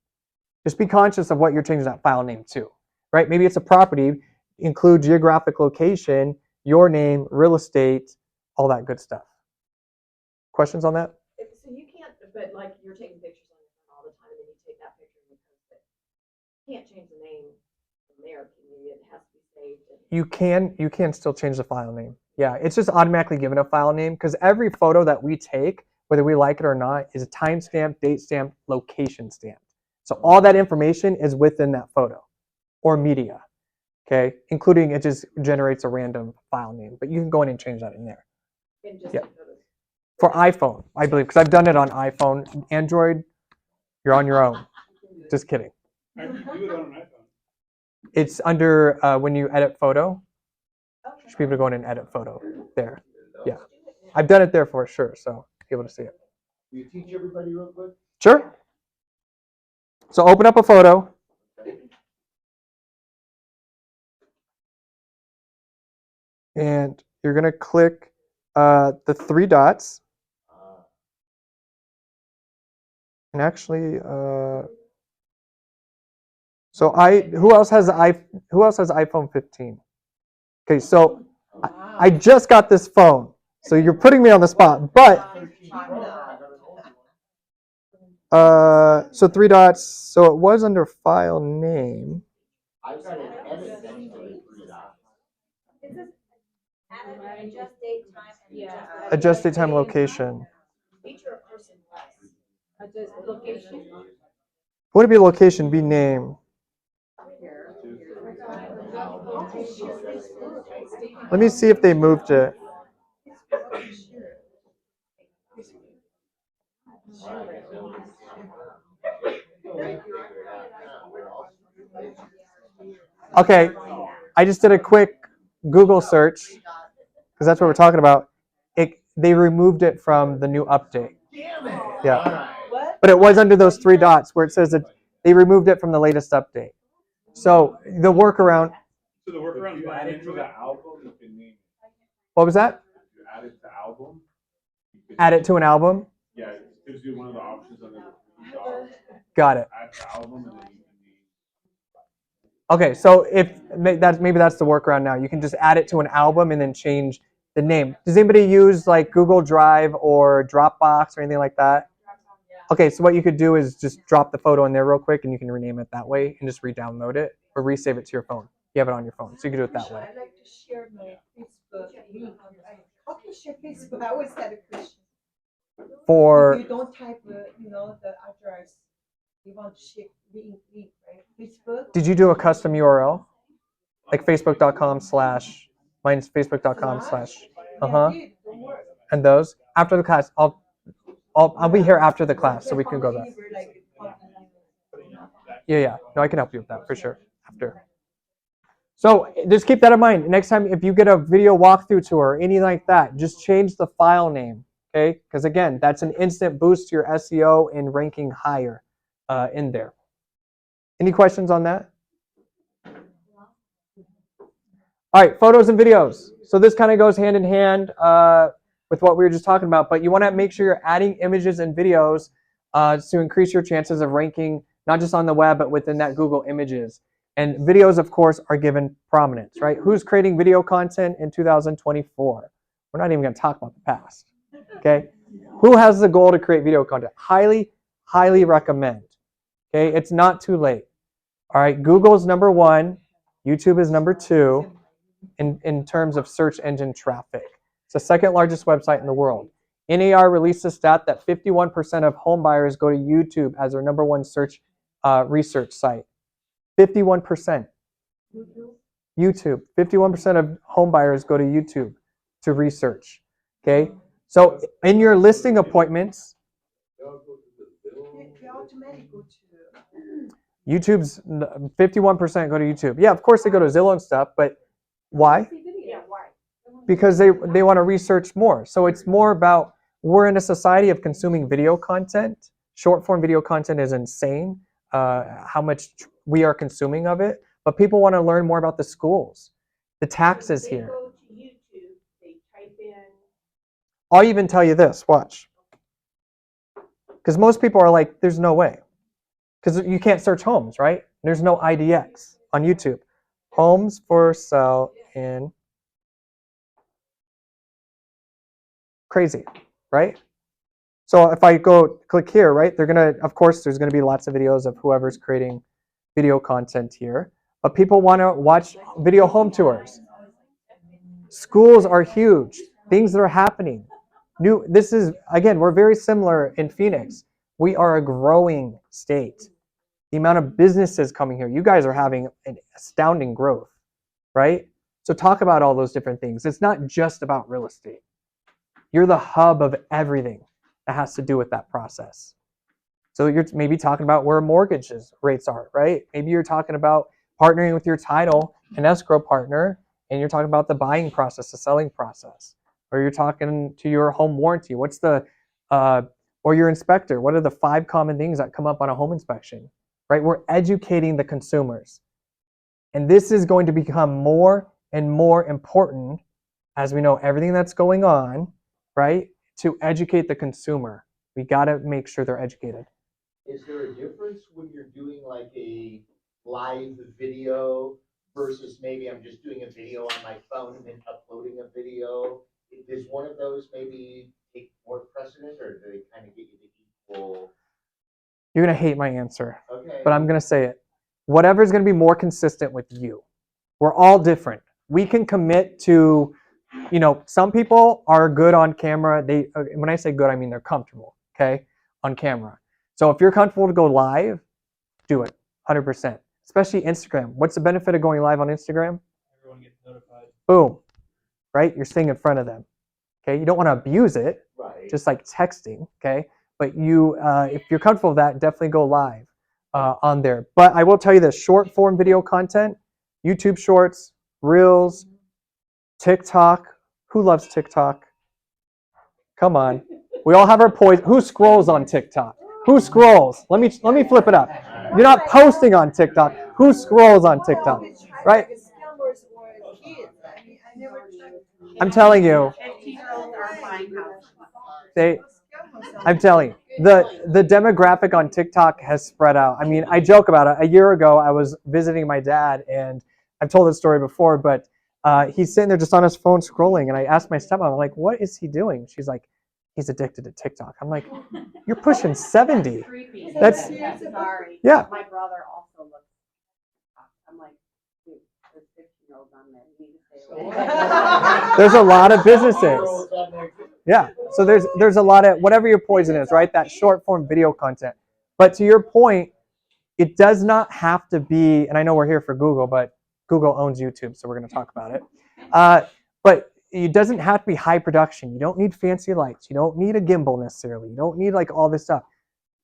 D: Just be conscious of what you're changing that file name to, right? Maybe it's a property, include geographic location, your name, real estate, all that good stuff. Questions on that?
G: So you can't, but like you're taking pictures on your phone all the time and then you take that picture and you post it. You can't change the name from there, can you? It has to be saved.
D: You can still change the file name. Yeah, it's just automatically given a file name because every photo that we take, whether we like it or not, is a timestamp, date stamp, location stamp. So all that information is within that photo or media, okay? Including it just generates a random file name, but you can go in and change that in there.
G: And just
D: Yeah.
G: take photos.
D: For iPhone, I believe, because I've done it on iPhone. Android, you're on your own. Just kidding.
H: How do you do it on an iPhone?
D: It's under when you edit photo. You should be able to go in and edit photo there. Yeah, I've done it there for sure, so be able to see it.
B: Will you teach everybody real quick?
D: Sure. So open up a photo. And you're going to click the three dots. And actually, so who else has iPhone 15? Okay, so I just got this phone, so you're putting me on the spot. But so three dots. So it was under file name.
B: I've got an edit next to it, 3 dots.
C: Adjust date, time, and
D: Adjust date, time, location.
G: Feature a person less.
C: adjust location.
D: Would it be location? Be name. Let me see if they moved it. Okay, I just did a quick Google search because that's what we're talking about. They removed it from the new update. Yeah, but it was under those three dots where it says that they removed it from the latest update. So the workaround.
H: So the workaround is add it to the album, you can name it.
D: What was that?
H: You add it to album.
D: Add it to an album.
H: Yeah, it gives you one of the options under the 3 dots.
D: Got it.
H: Add to album and then you can name.
D: Okay, so if maybe that's the workaround now. You can just add it to an album and then change the name. Does anybody use like Google Drive or Dropbox or anything like that? Okay, so what you could do is just drop the photo in there real quick and you can rename it that way and just re-download it or resave it to your phone. You have it on your phone, so you can do it that way.
I: I like to share my Facebook link. How can you share Facebook? I always had a question. If you don't type, the address, you want to share the link, right? Facebook.
D: Did you do a custom URL? Like facebook.com/, mine's facebook.com/. And those after the class, I'll be here after the class, so we can go there. Yeah. No, I can help you with that for sure after. So just keep that in mind. Next time, if you get a video walkthrough tour or anything like that, just change the file name, okay? Because again, that's an instant boost to your SEO and ranking higher in there. Any questions on that? All right, photos and videos. So this kind of goes hand in hand with what we were just talking about, but you want to make sure you're adding images and videos to increase your chances of ranking, not just on the web, but within that Google Images. And videos, of course, are given prominence, right? Who's creating video content in 2024? We're not even going to talk about the past, okay? Who has the goal to create video content? Highly, highly recommend, okay? It's not too late. All right, Google's number 1, YouTube is number 2 in terms of search engine traffic. It's the second largest website in the world. NAR released a stat that 51% of home buyers go to YouTube as their number 1 search research site. 51%. YouTube. 51% of home buyers go to YouTube to research. Okay? So in your listing appointments,
I: They automatically go to.
D: YouTube's 51% go to YouTube. Yeah, of course they go to Zillow and stuff, but why?
G: Yeah, why?
D: Because they want to research more. So it's more about, we're in a society of consuming video content. Short form video content is insane, how much we are consuming of it. But people want to learn more about the schools, the taxes
F: They
D: here.
F: go to YouTube, they type in.
D: I'll even tell you this, watch. Because most people are like, there's no way. Because you can't search homes, right? There's no IDX on YouTube. Homes for sale in. Crazy, right? So if I go click here, right, they're gonna, of course, there's gonna be lots of videos of whoever's creating video content here, but people want to watch video home tours. Schools are huge. Things that are happening. This is, again, we're very similar in Phoenix. We are a growing state. The amount of businesses coming here, you guys are having an astounding growth, right? So talk about all those different things. It's not just about real estate. You're the hub of everything that has to do with that process. So you're maybe talking about where mortgages rates are, right? Maybe you're talking about partnering with your title and escrow partner, and you're talking about the buying process, the selling process, or you're talking to your home warranty. What's the, or your inspector? What are the 5 common things that come up on a home inspection, right? We're educating the consumers. And this is going to become more and more important as we know everything that's going on, right? To educate the consumer. We got to make sure they're educated.
B: Is there a difference when you're doing like a live video versus maybe I'm just doing a video on my phone and then uploading a video? Does one of those maybe take more precedent, or do they kind of get you the equal?
D: You're going to hate my answer,
B: Okay.
D: but I'm going to say it. Whatever's going to be more consistent with you. We're all different. We can commit to, some people are good on camera. When I say good, I mean they're comfortable, okay, on camera. So if you're comfortable to go live, do it, 100%. Especially Instagram. What's the benefit of going live on Instagram?
A: Everyone gets notified.
D: Boom, right? You're staying in front of them, okay? You don't want to abuse it,
B: Right.
D: just like texting, okay? But if you're comfortable with that, definitely go live on there. But I will tell you this, short form video content, YouTube Shorts, Reels, TikTok. Who loves TikTok? Come on. We all have our poison. Who scrolls on TikTok? Who scrolls? Let me flip it up. You're not posting on TikTok. Who scrolls on TikTok? Right? I'm telling you.
F: 15-year-olds are buying houses.
D: I'm telling you, the demographic on TikTok has spread out. I mean, I joke about it. A year ago, I was visiting my dad, and I've told this story before, but he's sitting there just on his phone scrolling, and I asked my stepmom, I'm like, what is he doing? She's like, he's addicted to TikTok. I'm like, you're pushing 70.
F: Creepy.
D: That's-
F: Sorry.
D: Yeah.
F: My brother also looks. I'm like, dude, there's 15-year-olds on there. You need to stay away.
D: There's a lot of businesses. Yeah, so there's a lot of, whatever your poison is, right? That short form video content. But to your point, it does not have to be, and I know we're here for Google, but Google owns YouTube, so we're going to talk about it. But it doesn't have to be high production. You don't need fancy lights. You don't need a gimbal necessarily. You don't need like all this stuff.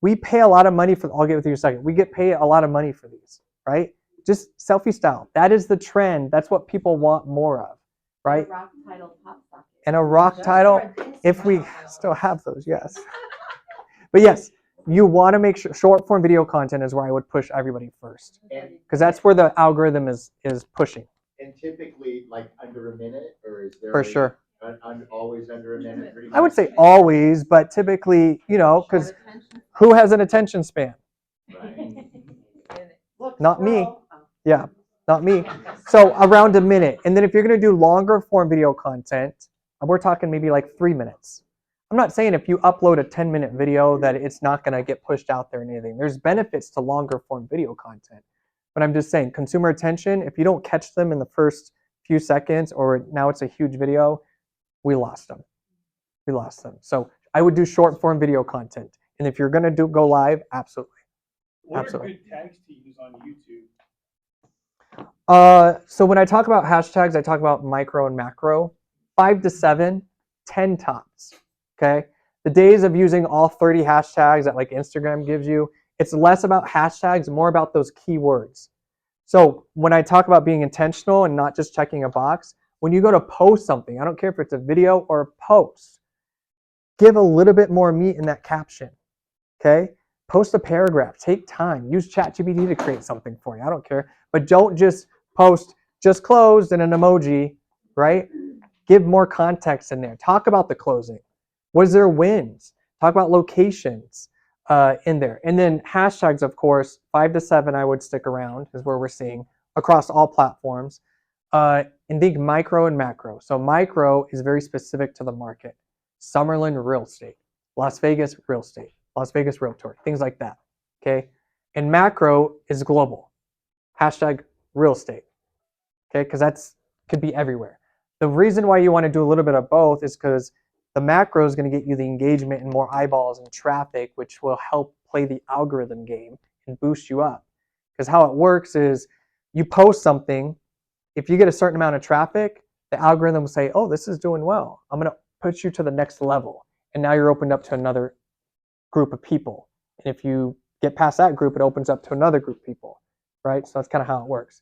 D: We pay a lot of money for, I'll get with you in a second. We get paid a lot of money for these, right? Just selfie style. That is the trend. That's what people want more of, right?
F: Rock title pop socket.
D: And a rock title, if we still have those, yes. But yes, you want to make sure short form video content is where I would push everybody first, because that's where the algorithm is pushing.
B: And typically, like, under a minute, or is there?
D: For sure.
B: Always under a minute, pretty much?
D: I would say always, but typically, because who has an attention span?
B: Right.
F: Look,
D: Not me.
F: squirrel. Oh.
D: Yeah, not me. So around a minute. And then if you're going to do longer form video content, we're talking maybe like 3 minutes. I'm not saying if you upload a 10-minute video that it's not going to get pushed out there and anything. There's benefits to longer form video content. But I'm just saying, consumer attention, if you don't catch them in the first few seconds, or now it's a huge video, we lost them. We lost them. So I would do short form video content. And if you're going to go live, absolutely.
J: What
D: Absolutely.
J: are good tags to use on YouTube?
D: So when I talk about hashtags, I talk about micro and macro. 5 to 7, 10 tops. Okay. The days of using all 30 hashtags that like Instagram gives you, it's less about hashtags, more about those keywords. So when I talk about being intentional and not just checking a box, when you go to post something, I don't care if it's a video or a post, give a little bit more meat in that caption. Okay. Post a paragraph, take time, use ChatGPT to create something for you. I don't care, but don't just post just closed and an emoji, right? Give more context in there. Talk about the closing. Was there wins? Talk about locations in there. And then hashtags, of course, 5 to 7 I would stick around is where we're seeing across all platforms. And think micro and macro. So micro is very specific to the market. Summerlin real estate, Las Vegas real estate, Las Vegas realtor, things like that. Okay. And macro is global. Hashtag real estate. Okay. Because that's could be everywhere. The reason why you want to do a little bit of both is because the macro is going to get you the engagement and more eyeballs and traffic, which will help play the algorithm game and boost you up. Because how it works is you post something, if you get a certain amount of traffic, the algorithm will say, oh, this is doing well. I'm going to put you to the next level. And now you're opened up to another group of people. And if you get past that group, it opens up to another group of people, right? So that's kind of how it works.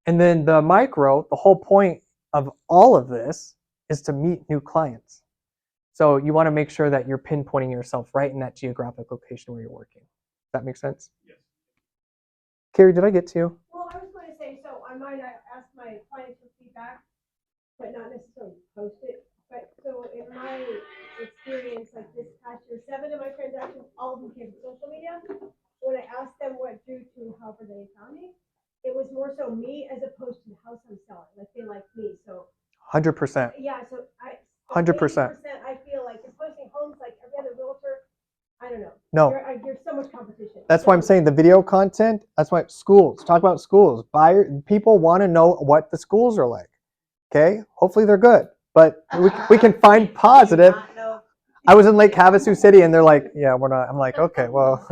D: And then the micro, the whole point of all of this is to meet new clients. So you want to make sure that you're pinpointing yourself right in that geographic location where you're working. Does that make sense?
H: Yes.
D: Carrie, did I get to you?
E: Well, I was going to say, so on mine, I asked my clients for feedback, but not necessarily post it. But so in my experience, like this past year, 7 of my transactions, all of them came from social media. When I asked them what drew to however they found me, it was more so me as opposed to the house I'm selling. Like they like me. So
D: 100%.
E: yeah, so
D: 100%.
E: 80%, I feel like you're posting homes like every other realtor. I don't know.
D: No.
E: There's so much competition.
D: That's why I'm saying the video content, that's why schools, talk about schools. People want to know what the schools are like. Okay? Hopefully they're good. But we can find positive. I was in Lake Havasu City and they're like, yeah, we're not. I'm like, okay, well,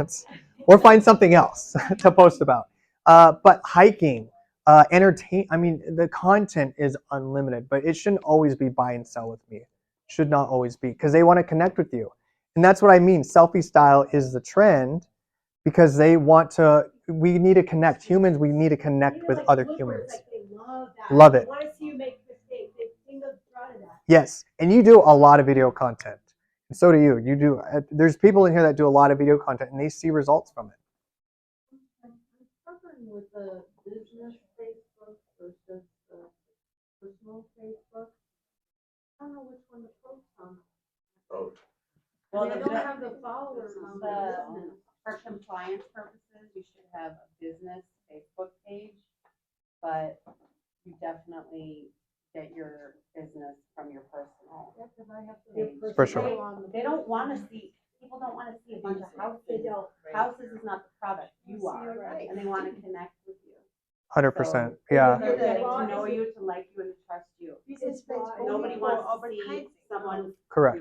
D: we'll find something else to post about. But hiking, the content is unlimited, but it shouldn't always be buy and sell with me. Should not always be, because they want to connect with you. And that's what I mean. Selfie style is the trend because we need to connect. Humans, we need to connect with
E: like
D: other
E: bloopers,
D: humans.
E: like they love that.
D: Love it.
E: They want to see you make mistakes. They seem to draw to that.
D: Yes, and you do a lot of video content. And so do you. You do. There's people in here that do a lot of video content, and they see results from it.
F: I'm struggling with the business Facebook versus the personal Facebook. I don't know which one to post on.
B: Both.
F: Well, I don't have the followers on the business. For compliance purposes, you should have a business Facebook page, but you definitely get your business from your personal page.
D: For sure.
F: They don't want to see, people don't want to see a bunch of houses. Houses is not the product, you are, and they want to connect with you.
D: 100%. Yeah.
F: They're getting to know you, to like you, and to trust you.
I: Business page
F: Nobody
I: only
F: wants
I: for
F: to see
I: advertising.
F: someone's
D: Correct.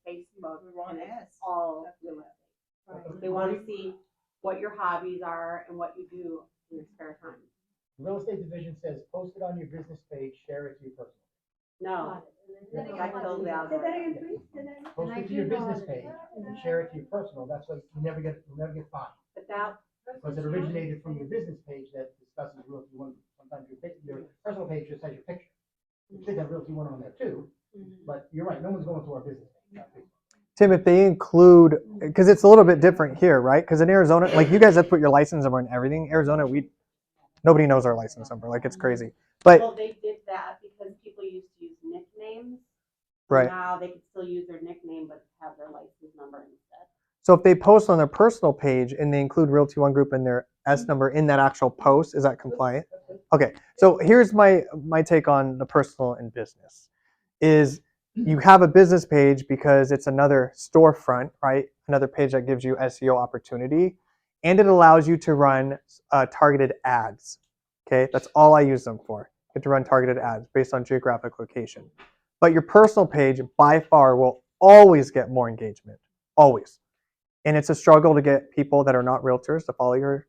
F: Facebook and it's
I: Yes.
F: all real estate. They want to see what your hobbies are and what you do in your spare time.
A: Real estate division says, post it on your business page, share it to your personal.
F: No, that kills the
E: Say that
F: algorithm.
E: again, please. Say that again.
A: Post it to your business page and share it to your personal. That's why you'll never get fined.
F: But that,
A: Because it originated from your business page that discusses Realty One. Sometimes your personal page just has your picture. It should have Realty One on there too, but you're right, no one's going to our business page.
D: Tim, if they include, because it's a little bit different here, right? Because in Arizona, like you guys have put your license number and everything. Arizona, nobody knows our license number. Like it's crazy. But
F: Well, they did that because people used to use nicknames.
D: right.
F: Now they can still use their nickname, but have their license number instead.
D: So if they post on their personal page and they include Realty One Group and their S number in that actual post, is that compliant? Okay. So here's my take on the personal and business. Is you have a business page because it's another storefront, right? Another page that gives you SEO opportunity, and it allows you to run targeted ads. Okay, that's all I use them for. Get to run targeted ads based on geographic location. But your personal page, by far, will always get more engagement, always. And it's a struggle to get people that are not realtors to follow your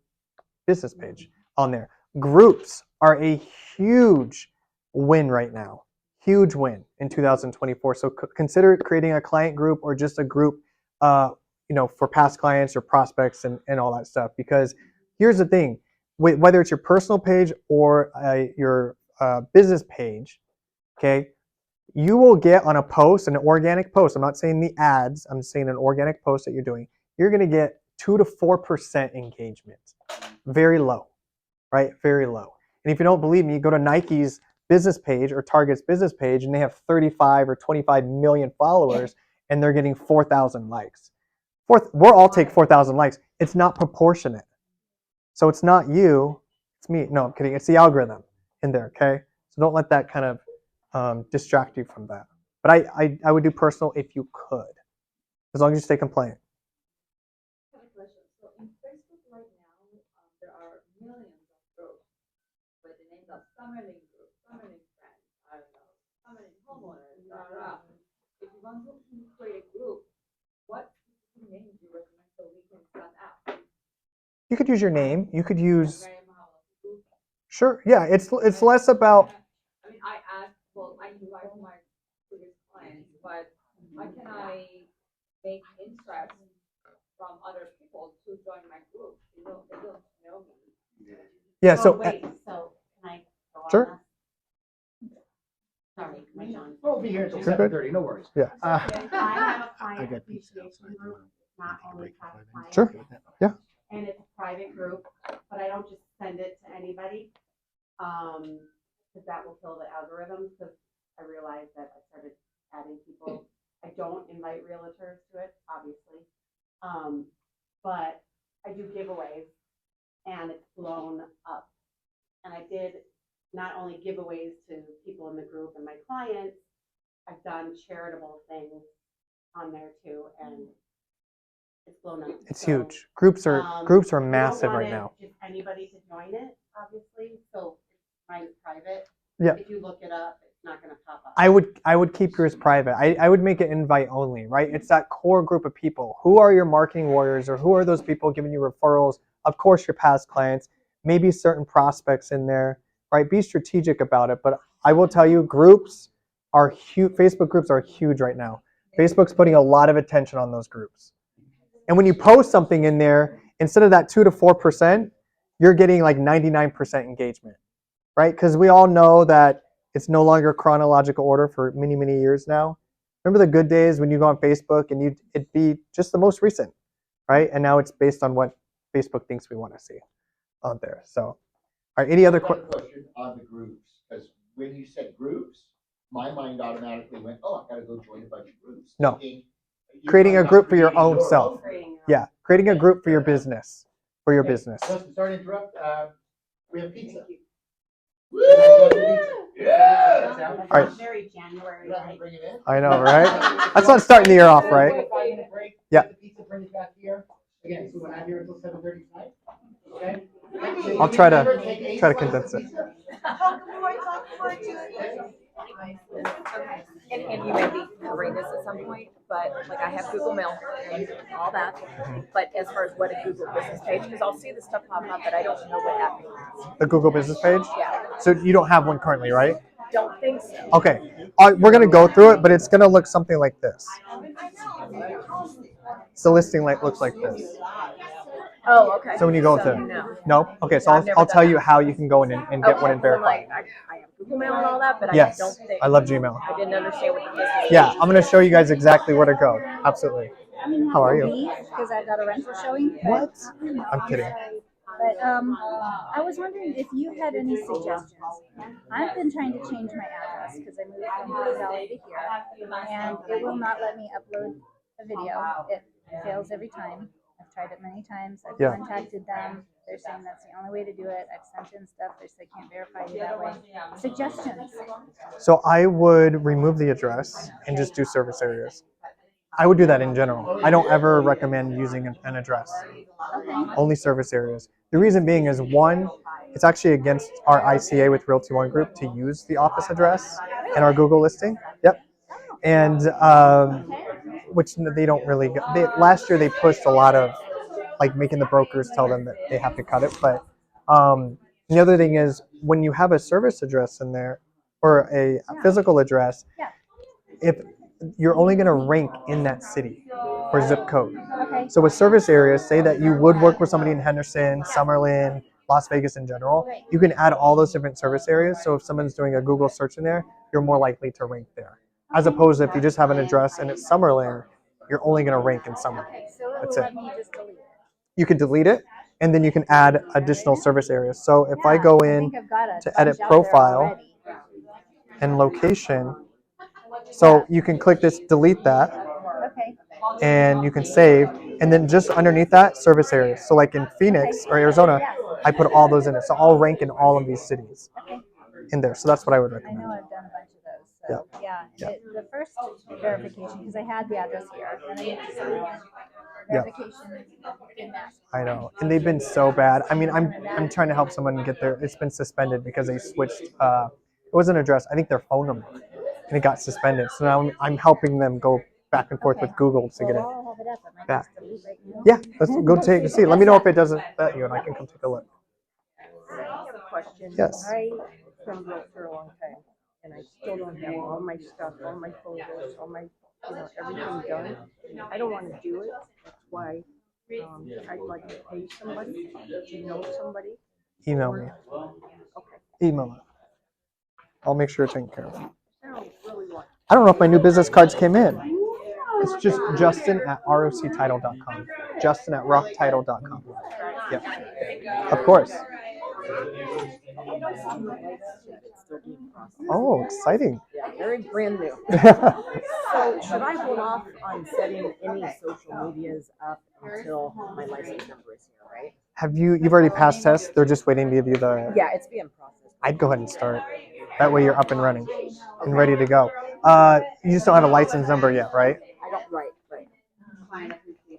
D: business page on there. Groups are a huge win right now. Huge win in 2024. So consider creating a client group or just a group, for past clients or prospects and all that stuff. Because here's the thing, whether it's your personal page or your business page, okay, you will get on a post, an organic post. I'm not saying the ads. I'm saying an organic post that you're doing. You're going to get 2 to 4% engagement. Very low, right? Very low. And if you don't believe me, go to Nike's business page or Target's business page, and they have 35 or 25 million followers, and they're getting 4,000 likes. We'll all take 4,000 likes. It's not proportionate. So it's not you, it's me. No, I'm kidding. It's the algorithm in there, okay? So don't let that kind of distract you from that. But I would do personal if you could, as long as you stay compliant.
G: I have a question. So in Facebook right now, there are millions of groups with the names of Summerlin Group, Summerlin Friends, I don't know, Summerlin Homeowners, blah, blah. If you want to create a group, what name do you recommend so we can stand out?
D: You could use your name. You could use,
G: Graham House Group.
D: sure, yeah, it's less about,
G: I mean, I asked, well, I invite my previous clients, but how can I make interest from other people to join my group? They don't know me.
D: yeah,
F: So
D: so,
F: wait, so can I go on
D: Sure.
F: that? Sorry, my John.
A: We'll be here until
D: You're good.
A: 7:30, no worries.
D: yeah.
F: I have a client
H: got pizza
F: appreciation
H: outside.
F: group, it's not only private clients.
D: Sure. Yeah.
F: And it's a private group, but I don't just send it to anybody, because that will kill the algorithms, because I realized that I started adding people. I don't invite realtors to it, obviously. But I do giveaways, and it's blown up. And I did not only giveaways to people in the group and my clients, I've done charitable things on there too, and it's blown up.
D: It's
F: So,
D: huge. Groups are
F: you don't
D: massive
F: want
D: right now.
F: Just anybody to join it, obviously, so mine's private.
D: Yeah.
F: If you look it up, it's not gonna pop up.
D: I would keep yours private. I would make it invite only, right? It's that core group of people. Who are your marketing warriors, or who are those people giving you referrals? Of course, your past clients, maybe certain prospects in there, right? Be strategic about it. But I will tell you, groups are huge. Facebook groups are huge right now. Facebook's putting a lot of attention on those groups. And when you post something in there, instead of that 2 to 4%, you're getting like 99% engagement, right? Because we all know that it's no longer chronological order for many, many years now. Remember the good days when you go on Facebook and it'd be just the most recent, right? And now it's based on what Facebook thinks we want to see out there. So, all right, any other
B: I've got a
D: questions?
B: question on the groups, because when you said groups, my mind automatically went, oh, I gotta go join a bunch of groups.
D: No.
B: Thinking, you're
D: Creating
B: talking
D: a
B: about
D: group for your
B: creating
D: own self.
B: group.
D: Yeah, creating a group for your business,
A: Hey,
D: business.
A: Justin, sorry to interrupt, we have pizza.
B: Woo!
A: Yeah!
F: That's
D: All right.
F: not very January,
B: You're not gonna
F: right?
B: bring it in?
D: I know, right? That's not starting the year off, right?
A: 5-minute break.
D: Yeah.
A: Get the pizza, bring it back here. Again, so we're not here until 7:30 tonight, okay?
D: I'll try to condense it.
I: Talk more, Julie.
K: And you may be covering this at some point, but like I have Google Mail and all that. But as far as what a Google business page, because I'll see the stuff pop up, but I don't know what that means.
D: The Google business page?
K: Yeah.
D: So you don't have one currently, right?
K: Don't think so.
D: Okay. We're going to go through it, but it's going to look something like this. So the listing looks like this.
K: Oh, okay.
D: So when you go
K: so,
D: to no, okay. So
K: I've never
D: I'll tell
K: done
D: you
K: that.
D: how you can go in and get one and verify.
K: Like I have Google Mail and all that, but
D: Yes,
K: I don't think
D: I love Gmail.
K: I didn't understand what the business.
D: Yeah, I'm going to show you guys exactly where to go. Absolutely. How are you?
L: Because I got a rental showing.
D: What? I'm kidding.
C: But I was wondering if you had any suggestions. I've been trying to change my address because I moved from Blue Valley to here, and it will not let me upload a video. It fails every time. I've tried it many times. I've
D: Yeah.
C: contacted them. They're saying that's the only way to do it. I've sent in stuff. They say can't verify you that way. Suggestions?
D: So I would remove the address and just do service areas. I would do that in general. I don't ever recommend using an address. Only service areas. The reason being is one, it's actually against our ICA with Realty One Group to use the office address in our Google listing. Yep. And which they don't really. Last year they pushed a lot of like making the brokers tell them that they have to cut it. But the other thing is when you have a service address in there or a physical address, if you're only going to rank in that city or zip code.
C: Okay.
D: So with service areas, say that you would work with somebody in Henderson, Summerlin, Las Vegas in general, you can add all those different service areas. So if someone's doing a Google search in there, you're more likely to rank there. As opposed to if you just have an address and it's Summerlin, you're only going to rank in Summerlin.
C: Okay, so it
D: That's
C: will
D: it.
C: let me just delete it.
D: You can delete it, and then you can add additional service areas. So if I go in
C: think I've got a
D: to edit
C: bunch out there
D: profile
C: already.
D: and location, so you can click this, delete that,
C: Okay.
D: and you can save, and then just underneath that, service areas. So like in Phoenix or Arizona, I put all those in it. So I'll rank in all of these cities in there. So that's what I would
C: I
D: recommend.
C: know I've done a bunch of those. So, yeah. The first verification, because I had the address here, then I went to second one. Verification didn't ask.
D: I know, and they've been so bad. I mean, I'm trying to help someone get their. It's been suspended because they switched. It wasn't an address. I think their phone number, and it got suspended. So now I'm helping them go back and forth with Google to get it
C: I'll have it up. I might
D: back.
C: just delete right now.
D: Yeah, let's go take a see. Let me know if it doesn't let you, and I can come take a look.
I: I have a question.
D: Yes.
I: I've been broke for a long time, and I still don't have all my stuff, all my photos, all my, everything done. I don't want to do it. That's why I'd like to pay somebody, to know somebody.
D: Email me.
I: Okay.
D: Email it. I'll make sure it's taken care of.
I: I don't really want.
D: I don't know if my new business cards came in. It's just Justin@roctitle.com. Justin@rocktitle.com. Yeah. Of course. Oh, exciting.
I: Yeah, very brand new. So should I hold off on setting any social medias up until my license number is here, right?
D: You've already passed tests? They're just waiting to give you the.
I: Yeah, it's being processed.
D: I'd go ahead and start. That way you're up and running and ready to go. You just don't have a license number yet, right?
I: I don't, right.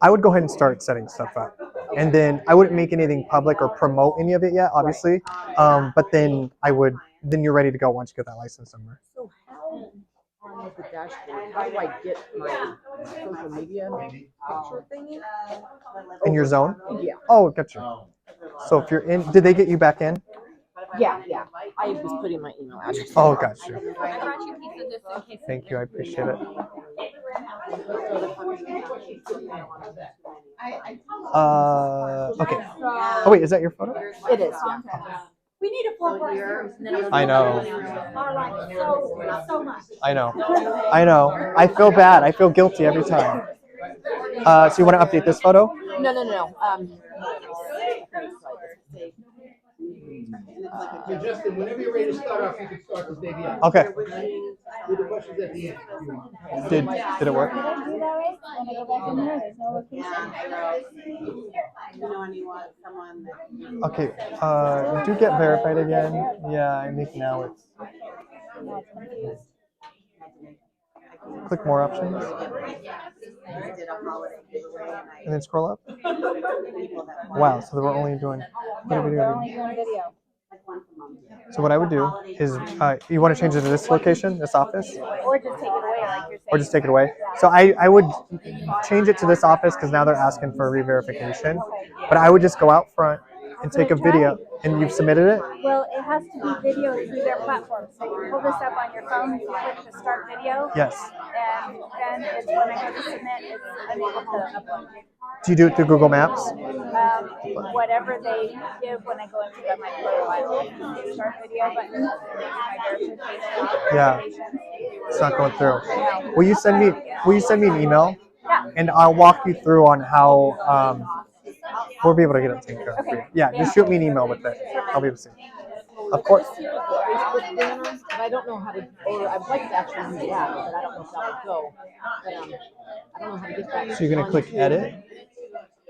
D: I would go ahead and start setting stuff up. And then I wouldn't make anything public or promote any of it yet, obviously. But then then you're ready to go once you get that license number.
I: So how on the dashboard, how do I get my social media picture thingy?
D: In your zone?
I: Yeah.
D: Oh, gotcha. So if you're in, did they get you back in?
I: Yeah. I was putting my email address.
D: Oh, gotcha.
C: I brought you pizza just in case.
D: Thank you, I appreciate it. Okay. Oh wait, is that your photo?
I: It is, yeah.
E: We need a full year.
D: I know.
E: Are like so much.
D: I know. I feel bad. I feel guilty every time. So you want to update this photo?
I: No.
A: So Justin, whenever you're ready to start off, you can start this baby up.
D: Okay.
A: Do the questions at the end.
D: Did it work?
C: Did I do that right? When I go back in there, there's no location.
D: Okay. Do get verified again. Yeah, I think now it's. Click more options. And then scroll up. Wow, so we're only doing.
C: No, they're only doing video.
D: So what I would do is, you want to change it to this location, this office?
C: Or just take it away, like you're saying.
D: Or just take it away? So I would change it to this office because now they're asking for re-verification. But I would just go out front and take a video. And you've submitted it?
C: Well, it has to be video through their platform. So you pull this up on your phone, you click the start video.
D: Yes.
C: And then it's when I go to submit, it's unable to upload.
D: Do you do it through Google Maps?
C: Whatever they give when I go into my profile, start video button, my verification.
D: Yeah. It's not going through. Will you send me an email?
C: Yeah.
D: And I'll walk you through on how We'll be able to get it taken care of for you. Yeah, just shoot me an email with it. I'll be able to see. Of course.
K: I just hear of the Facebook banner, but I don't know how to, or I'd like to actually use that, but I don't know if that would go. But I don't know how to get that.
D: So you're gonna click edit.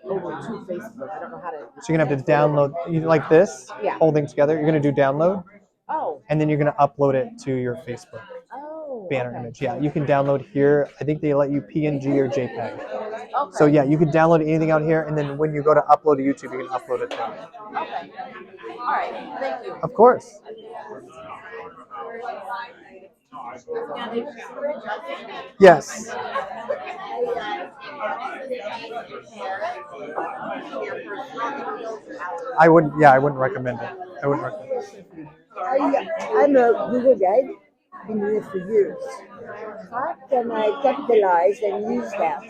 K: Over to Facebook. I don't know how to.
D: So you're gonna have to download like this,
K: Yeah.
D: holding together. You're gonna do download,
K: Oh.
D: and then you're gonna upload it to your Facebook
K: Oh.
D: banner
K: Okay.
D: image. Yeah, you can download here. I think they let you PNG or JPEG.
K: Okay.
D: So yeah, you can download anything out here, and then when you go to upload to YouTube, you can upload it there.
K: Okay. All right. Thank you.
D: Of course. Yes. I wouldn't. Yeah, I wouldn't recommend it. I wouldn't recommend it.
L: I'm a Google guide, been doing it for years. How can I capitalize and use that?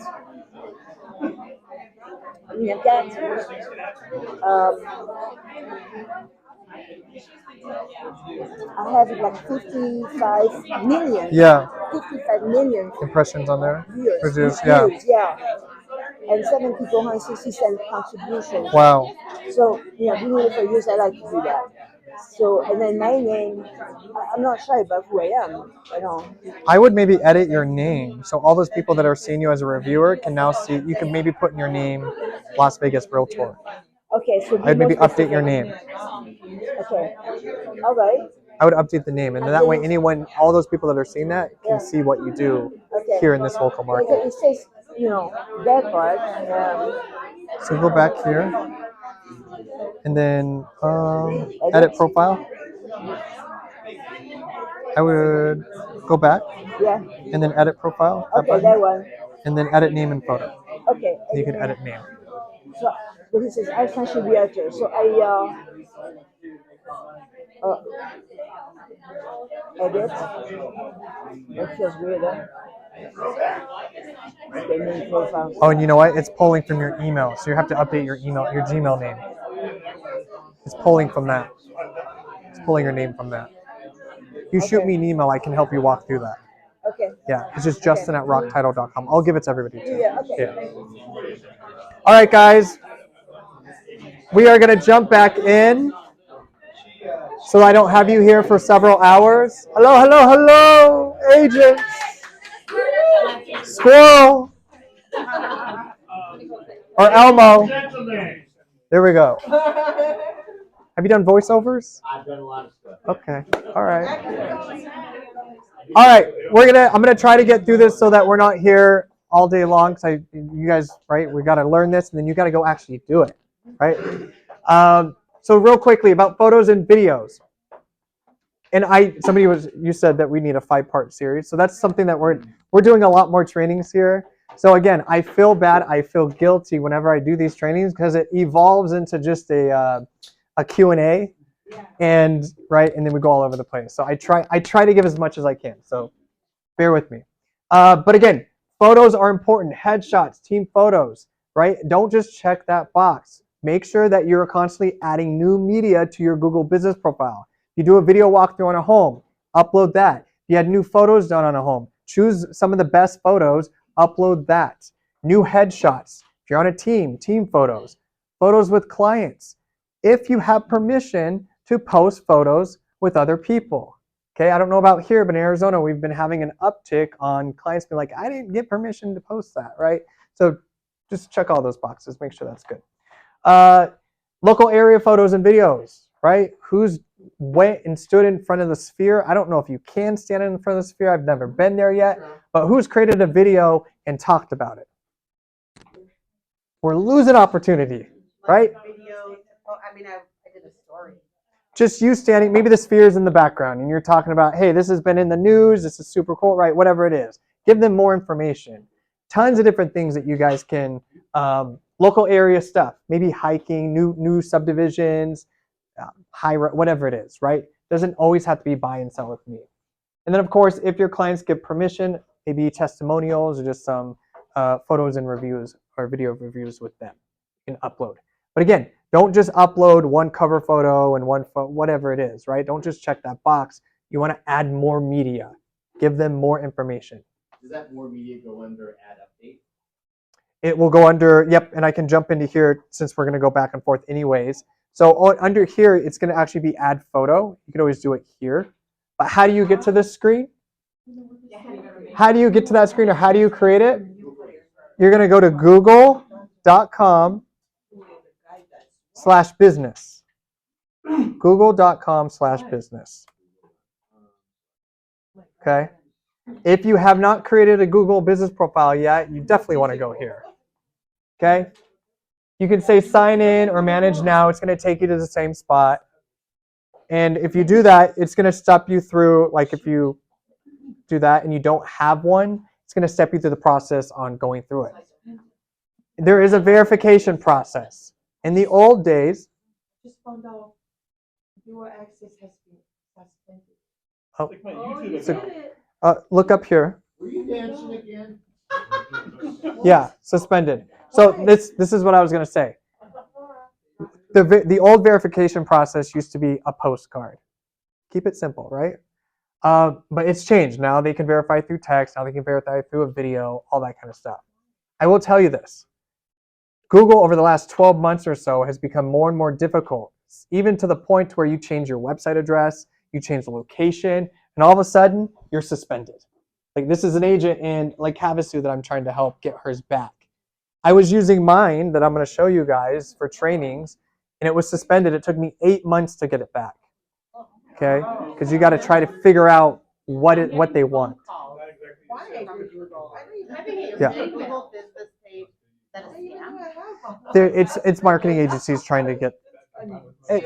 L: I mean, I've got I have like 55 million.
D: Yeah.
L: 55 million
D: Impressions on there.
L: views.
D: Reviews. Yeah.
L: Yeah. And 7 people, 160 contributions.
D: Wow.
L: So, doing it for years, I like to do that. So, and then my name, I'm not shy about who I am.
D: I would maybe edit your name. So all those people that are seeing you as a reviewer can now see, you can maybe put in your name Las Vegas Realtor.
L: Okay, so
D: I'd maybe update your name.
L: Okay. All right.
D: I would update the name. And that way all those people that are seeing that can see what you do here in this local market.
L: It says, that part.
D: So go back here. And then edit profile. I would go back.
L: Yeah.
D: And then edit profile.
L: Okay, that one.
D: And then edit name and photo.
L: Okay.
D: You can edit name.
L: So this is Alpha Realtor. So edit. That feels weird, huh? Okay, name profile.
D: Oh, and you know what? It's pulling from your email. So you have to update your email, your Gmail name. It's pulling from that. It's pulling your name from that. If you shoot me an email, I can help you walk through that.
L: Okay.
D: Yeah, it's just justin@rocktitle.com. I'll give it to everybody too.
L: Yeah, okay.
D: Yeah. All right, guys. We are going to jump back in so I don't have you here for several hours. Hello, hello, hello, agents. Squirrel. Or Elmo. There we go. Have you done voiceovers?
B: I've done a lot of stuff.
D: Okay. All right. All right. I'm gonna try to get through this so that we're not here all day long. Cause you guys, right? We got to learn this, and then you got to go actually do it, right? So real quickly about photos and videos. And you said that we need a 5-part series. So that's something that we're doing a lot more trainings here. So again, I feel bad. I feel guilty whenever I do these trainings because it evolves into just a Q&A, and then we go all over the place. So I try to give as much as I can. So bear with me. But again, photos are important. Headshots, team photos, right? Don't just check that box. Make sure that you're constantly adding new media to your Google business profile. If you do a video walkthrough on a home, upload that. If you had new photos done on a home, choose some of the best photos, upload that. New headshots. If you're on a team photos, photos with clients. If you have permission to post photos with other people. Okay, I don't know about here, but in Arizona, we've been having an uptick on clients being like, I didn't get permission to post that, right? So just check all those boxes, make sure that's good. Local area photos and videos, right? Who's went and stood in front of the sphere? I don't know if you can stand in front of the sphere. I've never been there yet, but who's created a video and talked about it? We're losing opportunity, right?
F: I did a story.
D: Just you standing, maybe the sphere is in the background and you're talking about, hey, this has been in the news, this is super cool, right? Whatever it is. Give them more information. Tons of different things that you guys can, local area stuff, maybe hiking, new subdivisions, whatever it is, right? Doesn't always have to be buy and sell with me. And then of course, if your clients give permission, maybe testimonials or just some photos and reviews or video reviews with them. You can upload. But again, don't just upload one cover photo and whatever it is, right? Don't just check that box. You want to add more media. Give them more information.
B: Does that more media go under add update?
D: It will go under, yep, and I can jump into here since we're going to go back and forth anyways. So under here, it's going to actually be add photo. You can always do it here. But how do you get to this screen? How do you get to that screen, or how do you create it? You're going to go to google.com/business. google.com/business. Okay. If you have not created a Google business profile yet, you definitely want to go here. Okay. You can say sign in or manage now. It's going to take you to the same spot. And if you do that, it's going to step you through, like if you do that and you don't have one, it's going to step you through the process on going through it. There is a verification process. In the old days,
I: Just found out your access has been suspended.
D: oh,
J: Like my YouTube
D: so-
J: account.
D: look up here.
B: Were you dancing again?
D: Yeah, suspended. So this is what I was going to say. The old verification process used to be a postcard. Keep it simple, right? But it's changed. Now they can verify through text. Now they can verify through a video, all that kind of stuff. I will tell you this. Google over the last 12 months or so has become more and more difficult, even to the point where you change your website address, you change the location, and all of a sudden you're suspended. Like this is an agent in like Havasu that I'm trying to help get hers back. I was using mine that I'm going to show you guys for trainings, and it was suspended. It took me 8 months to get it back. Okay, because you got to try to figure out what they want. Yeah.
F: Google business page, that is scam.
D: It's marketing agencies trying to get.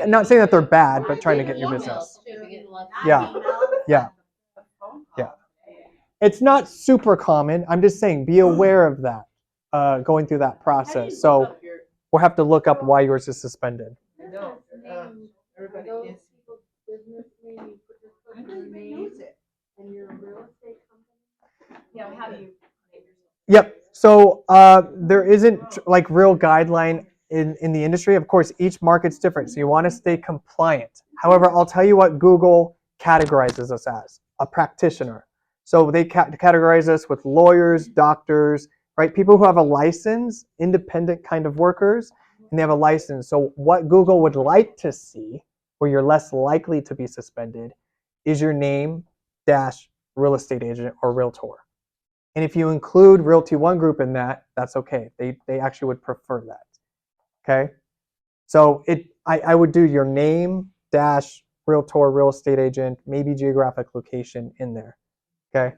D: Not saying that they're bad, but trying to get your business. Yeah. Yeah. Yeah. It's not super common. I'm just saying, be aware of that going through that process. So we'll have to look up why yours is suspended.
I: Everybody is.
G: Business name, you put your
I: I don't even use it.
G: and your real estate company.
K: Yeah, how do you?
D: Yep. So there isn't like real guideline in the industry. Of course, each market's different. So you want to stay compliant. However, I'll tell you what Google categorizes us as: a practitioner. So they categorize us with lawyers, doctors, right? People who have a license, independent kind of workers, and they have a license. So what Google would like to see, where you're less likely to be suspended, is your name dash real estate agent or realtor. And if you include Realty One Group in that, that's okay. They actually would prefer that. Okay. So I would do your name dash realtor, real estate agent, maybe geographic location in there. Okay.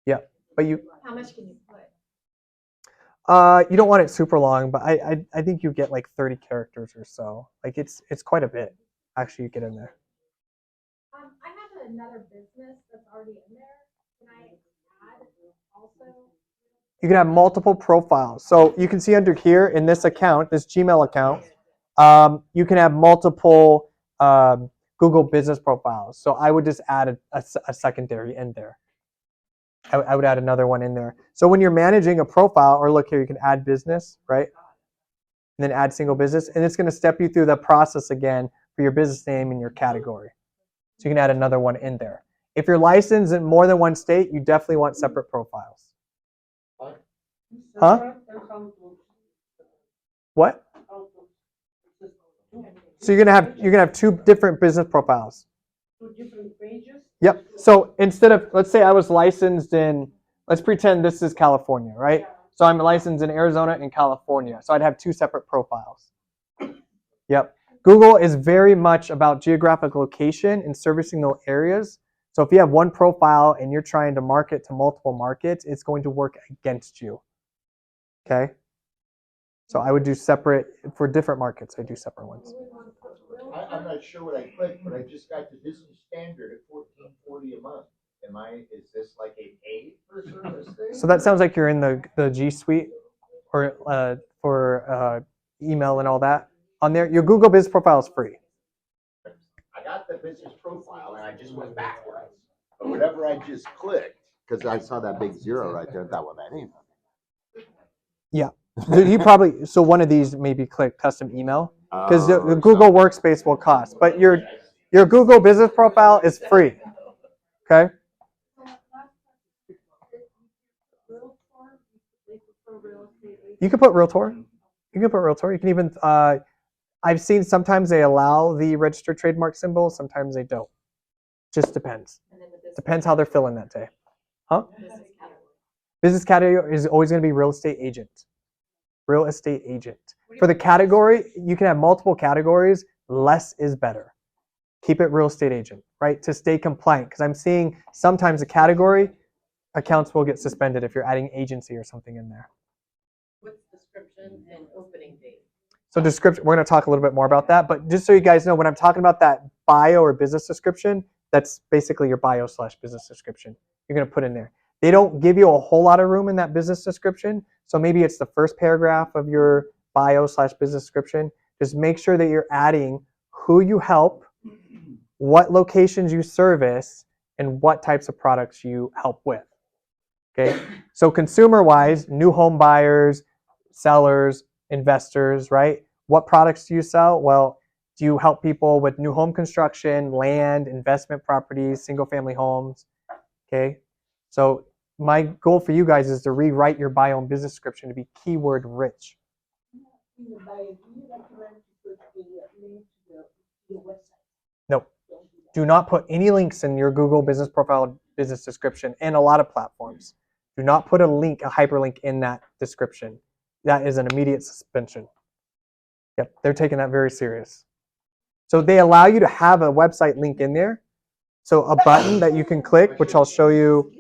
D: Yeah. But
K: How much can you put?
D: you don't want it super long, but I think you get like 30 characters or so. Like it's quite a bit. Actually, you get in there.
E: I have another business that's already in there. Can I add also?
D: You can have multiple profiles. So you can see under here in this account, this Gmail account, you can have multiple Google business profiles. So I would just add a secondary in there. I would add another one in there. So when you're managing a profile, or look here, you can add business, right? And then add single business. And it's going to step you through the process again for your business name and your category. So you can add another one in there. If you're licensed in more than one state, you definitely want separate profiles. Huh? What? So you're gonna have two different business profiles.
I: Two different pages.
D: Yep. So instead of, let's say I was licensed in, let's pretend this is California, right? So I'm licensed in Arizona and California. So I'd have two separate profiles. Yep. Google is very much about geographic location and servicing those areas. So if you have one profile and you're trying to market to multiple markets, it's going to work against you. Okay. So I would do separate for different markets. I do separate ones.
B: I'm not sure what I clicked, but I just got the business standard at $14.40 a month. Is this like a paid for service thing?
D: So that sounds like you're in the G Suite or for email and all that. On there, your Google Business profile is free.
B: I got the business profile and I just went backwards. But whatever I just clicked, because I saw that big zero right there, that was that ain't.
D: Yeah. So you probably, so one of these maybe click custom email, because the
B: Oh,
D: Google Workspace will cost, but your Google Business profile is free. Okay.
G: They prefer real estate agent.
D: You can put realtor. You can put realtor. You can even, I've seen sometimes they allow the registered trademark symbol, sometimes they don't. Just depends. Depends how they're feeling that day. Huh? Business category is always going to be real estate agent. Real estate agent. For the category, you can have multiple categories. Less is better. Keep it real estate agent, right? To stay compliant. Because I'm seeing sometimes a category, accounts will get suspended if you're adding agency or something in there.
F: What's description and opening date?
D: So description, we're going to talk a little bit more about that. But just so you guys know, when I'm talking about that bio or business description, that's basically your bio/business description. You're going to put in there. They don't give you a whole lot of room in that business description. So maybe it's the first paragraph of your bio/business description. Just make sure that you're adding who you help, what locations you service, and what types of products you help with. Okay. So consumer-wise, new home buyers, sellers, investors, right? What products do you sell? Well, do you help people with new home construction, land, investment properties, single-family homes? Okay. So my goal for you guys is to rewrite your bio and business description to be keyword rich. No. Do not put any links in your Google business profile business description and a lot of platforms. Do not put a link, a hyperlink in that description. That is an immediate suspension. Yep, they're taking that very serious. So they allow you to have a website link in there. So a button that you can click, which I'll show you.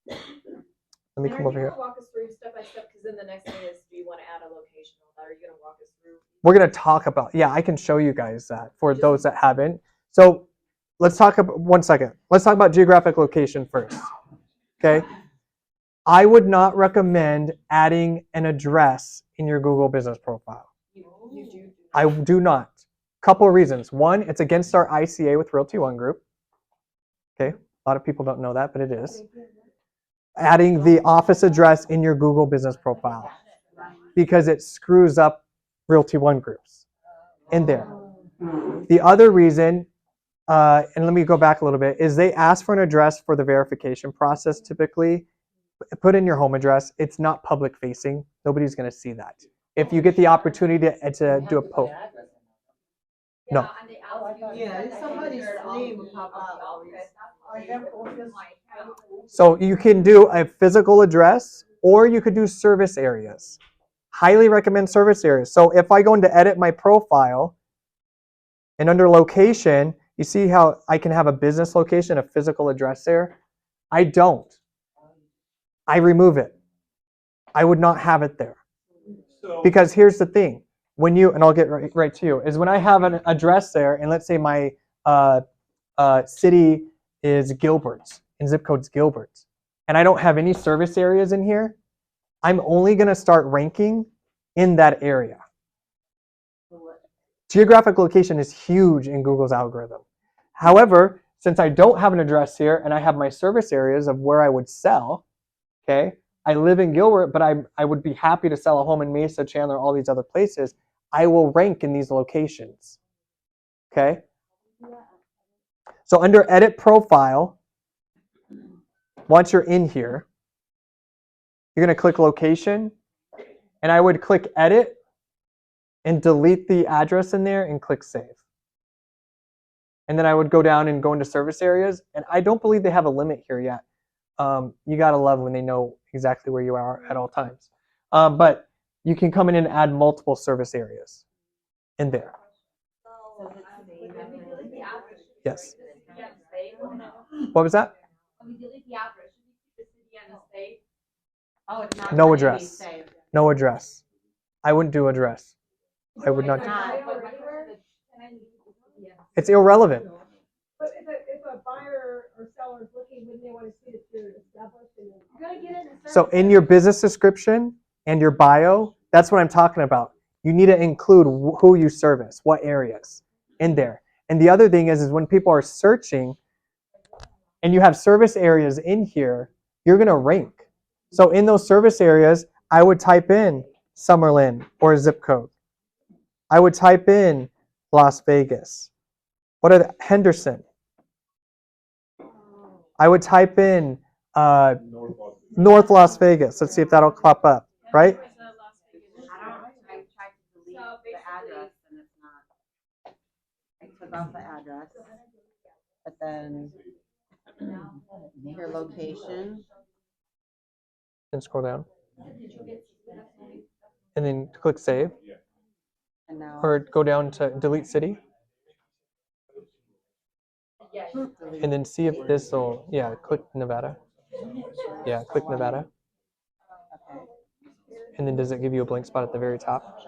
D: Let me come over here.
K: Walk us through step by step, because then the next thing is, do you want to add a location? Are you going to walk us through?
D: We're going to talk about, yeah, I can show you guys that for those that haven't. So let's talk about, 1 second. Let's talk about geographic location first. Okay. I would not recommend adding an address in your Google business profile.
K: You do.
D: I do not. Couple of reasons. One, it's against our ICA with Realty One Group. Okay. A lot of people don't know that, but it is. Adding the office address in your Google business profile because it screws up Realty One groups in there. The other reason, and let me go back a little bit, is they ask for an address for the verification process typically. Put in your home address. It's not public facing. Nobody's going to see that. If you get the opportunity to do a post. No.
I: Yeah, somebody's name will pop out.
D: So you can do a physical address or you could do service areas. Highly recommend service areas. So if I go into edit my profile and under location, you see how I can have a business location, a physical address there? I don't. I remove it. I would not have it there. Because here's the thing. When you, and I'll get right to you, is when I have an address there, and let's say my city is Gilbert's, and zip code's Gilbert's, and I don't have any service areas in here, I'm only going to start ranking in that area. Geographic location is huge in Google's algorithm. However, since I don't have an address here, and I have my service areas of where I would sell, okay, I live in Gilbert, but I would be happy to sell a home in Mesa, Chandler, all these other places. I will rank in these locations. Okay? So under edit profile, once you're in here, you're going to click location, and I would click edit and delete the address in there and click save. And then I would go down and go into service areas, and I don't believe they have a limit here yet. You got to love when they know exactly where you are at all times. But you can come in and add multiple service areas in there. Yes. What was that? No address. No address. I wouldn't do address. I would not do. It's irrelevant.
E: But if a buyer or seller is looking, wouldn't they want to see that you're established? You're gonna get it.
D: So in your business description and your bio, that's what I'm talking about. You need to include who you service, what areas in there. And the other thing is when people are searching and you have service areas in here, you're going to rank. So in those service areas, I would type in Summerlin or zip code. I would type in Las Vegas. What are the Henderson? I would type in North Las Vegas. Let's see if that'll pop up, right?
F: about the address, but then your location.
D: And scroll down. And then click save.
F: And now.
D: Or go down to delete city. And then see if this will, yeah, click Nevada. Yeah, click Nevada.
F: Okay.
D: And then does it give you a blank spot at the very top?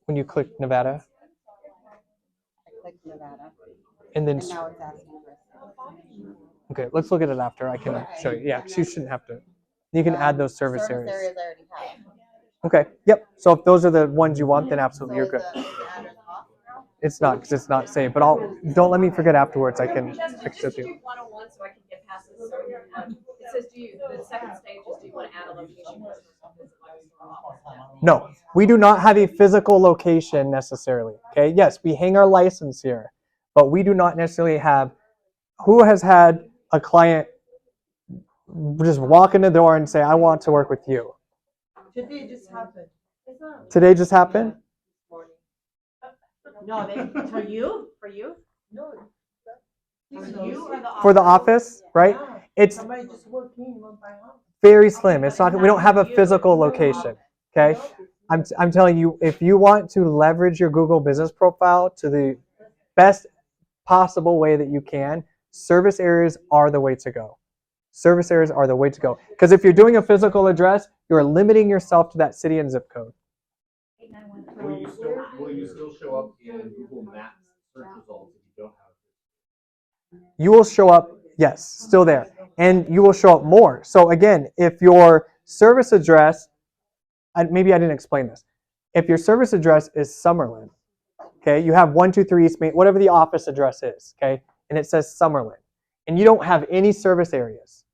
D: When you click Nevada.
F: I clicked Nevada.
D: And then,
F: And now it's asking for.
D: okay, let's look at it after. I can show you. Yeah, you shouldn't have to. You can add those service areas.
F: Service areas I already have.
D: Okay, yep. So if those are the ones you want, then absolutely, you're good.
F: Is the address off now?
D: It's not, because it's not saved, but don't let me forget afterwards. I can fix it.
K: 101, so I can get past this. So, it says, the second stage is, do you want to add a location?
D: No, we do not have a physical location necessarily. Okay, yes, we hang our license here, but we do not necessarily have. Who has had a client just walk in the door and say, I want to work with you?
I: Today just happened.
D: Today just happened?
F: No, for you?
I: No.
D: For the office, right?
I: Yeah.
D: It's
I: Somebody just walked in one by one.
D: very slim. It's not. We don't have a physical location. Okay. I'm telling you, if you want to leverage your Google business profile to the best possible way that you can, service areas are the way to go. Service areas are the way to go. Because if you're doing a physical address, you're limiting yourself to that city and zip code.
B: Will you still show up in Google Maps search results if you don't have it?
D: You will show up, yes, still there. And you will show up more. So again, if your service address, and maybe I didn't explain this. If your service address is Summerlin, okay, you have 123 East Main, whatever the office address is, okay, and it says Summerlin, and you don't have any service areas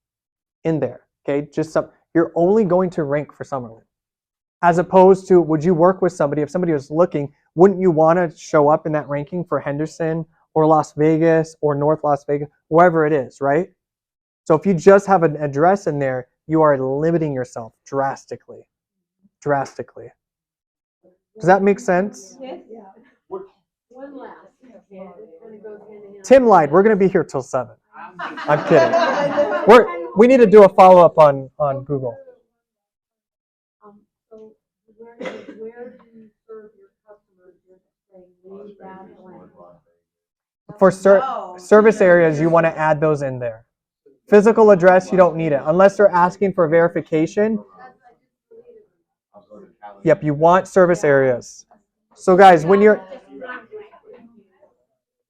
D: in there, okay, just some, you're only going to rank for Summerlin. As opposed to, would you work with somebody, if somebody was looking, wouldn't you want to show up in that ranking for Henderson or Las Vegas or North Las Vegas, wherever it is, right? So if you just have an address in there, you are limiting yourself drastically. Drastically. Does that make sense?
E: Yes. One last.
D: Tim lied. We're going to be here till 7. I'm kidding. We need to do a follow-up on Google.
E: So where do you serve your customers? You're saying leave that blank.
D: For service areas, you want to add those in there. Physical address, you don't need it. Unless they're asking for verification. Yep, you want service areas. So guys, when you're...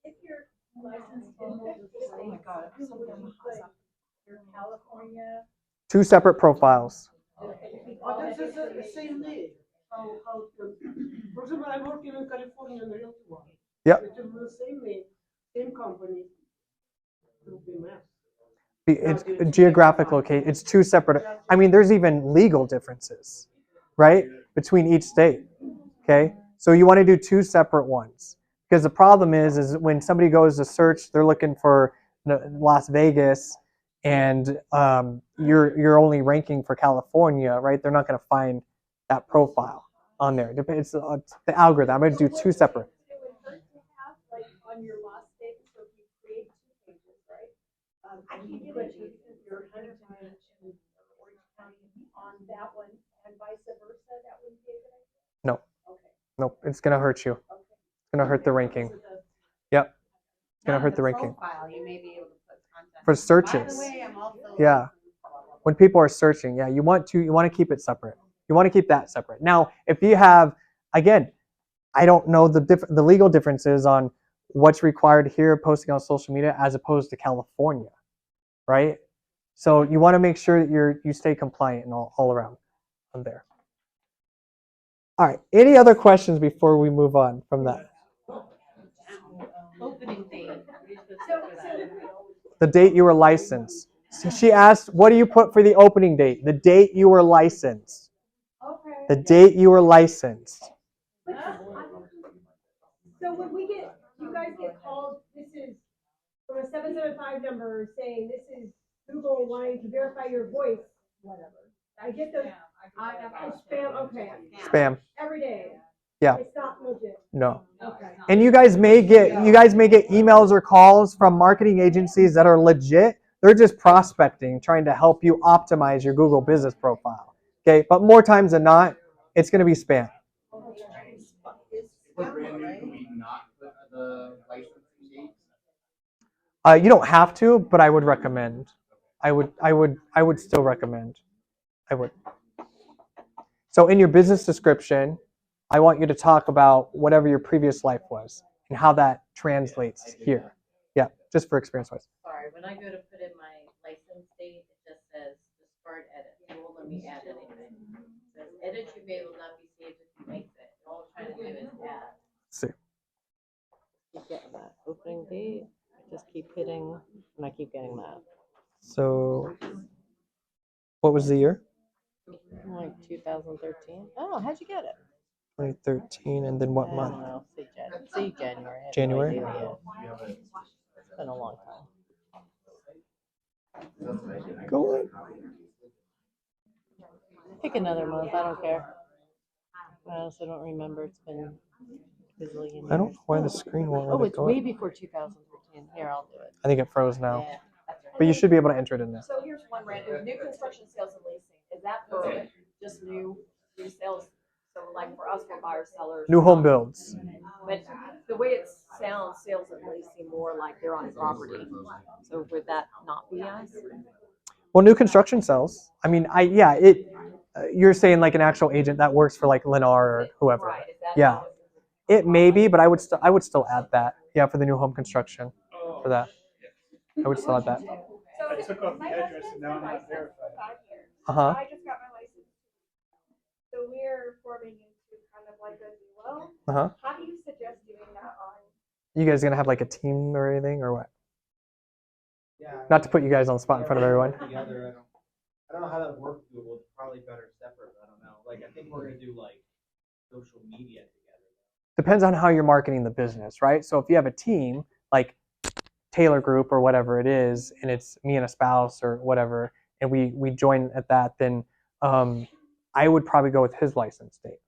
E: If you're licensed in multiple states, you're California.
D: 2 separate profiles.
I: This is the same name. For example, I'm working in California in the real one.
D: Yep.
I: It is the same name, same company. It will be mass.
D: It's a geographic location. It's 2 separate. I mean, there's even legal differences, right, between each state. Okay, so you want to do 2 separate ones because the problem is when somebody goes to search, they're looking for Las Vegas, and you're only ranking for California, right? They're not going to find that profile on there. It's the algorithm. I'm going to do 2 separate.
E: It would hurt to have, like, on your last statement, so if you create 2 pages, right? You put your Huntington and Orange County on that one, and vice versa, that wouldn't be a good idea?
D: No.
E: Okay.
D: Nope, it's going to hurt you. It's going to hurt the ranking. Yep. It's going to hurt the ranking.
F: Profile, you may be able to put content.
D: For searches.
F: By the way, I'm also
D: Yeah. When people are searching, yeah, you want to keep it separate. You want to keep that separate. Now, if you have, again, I don't know the legal differences on what's required here posting on social media as opposed to California, right? So you want to make sure that you stay compliant and all around on there. All right. Any other questions before we move on from that?
F: opening date.
D: The date you were licensed. So she asked, what do you put for the opening date? The date you were licensed.
E: Okay.
D: The date you were licensed.
E: So when you guys get called, this is from a 775 number saying this is Google wanting to verify your voice, whatever. I get those. Spam, okay.
D: Spam.
E: Every day.
D: Yeah.
E: It's not legit.
D: No.
E: Okay.
D: And you guys may get emails or calls from marketing agencies that are legit. They're just prospecting, trying to help you optimize your Google business profile. Okay, but more times than not, it's going to be spam.
B: For brand new, can we not put the licensing dates?
D: You don't have to, but I would recommend. I would still recommend. I would. So in your business description, I want you to talk about whatever your previous life was and how that translates here. Yeah, just for experience wise.
F: Sorry, when I go to put in my license date, it just says discard edit. It won't let me add anything. It says edit you may will not be saved if you make it. All I'm trying to do is add.
D: See.
M: Keep getting that opening date. I just keep hitting, and I keep getting that.
D: So what was the year?
M: Like 2013. Oh, how'd you get it?
D: 2013, and then what
M: I
D: month?
M: don't know. Say January. I have
D: January?
M: No idea yet. It's been a long time.
D: Go on.
M: Pick another month. I don't care. I honestly don't remember. It's been a gazillion years.
D: I don't know why the screen won't let
M: Oh,
D: it
M: it's
D: go
M: way
D: up.
M: before 2013. Here, I'll do it.
D: I think it froze now.
M: Yeah, that's right.
D: But you should be able to enter it in there.
K: So here's one random, new construction sales and leasing, is that for just new sales? So like for us, for buyers, sellers?
D: New home builds.
K: But the way it sounds, sales and leasing more like they're on property. So would that not be us?
D: Well, new construction sells. I mean, you're saying like an actual agent that works for like Lennar or whoever.
K: Right, is that?
D: Yeah. It may be, but I would still add that. Yeah, for the new home construction. For that. I would still add that.
J: I took off the address and now I'm not verified.
D: Uh-huh.
E: I just got my license. So we're forming into kind of like a duo.
D: Uh-huh.
E: How do you suggest doing that on?
D: You guys gonna have like a team or anything or what?
N: Yeah.
D: Not to put you guys on the spot in front of everyone.
N: Together, I don't know how that would work. Well, it's probably better separate. I don't know. Like, I think we're gonna do like social media together.
D: Depends on how you're marketing the business, right? So if you have a team like Taylor Group or whatever it is, and it's me and a spouse or whatever, and we join at that, then I would probably go with his license date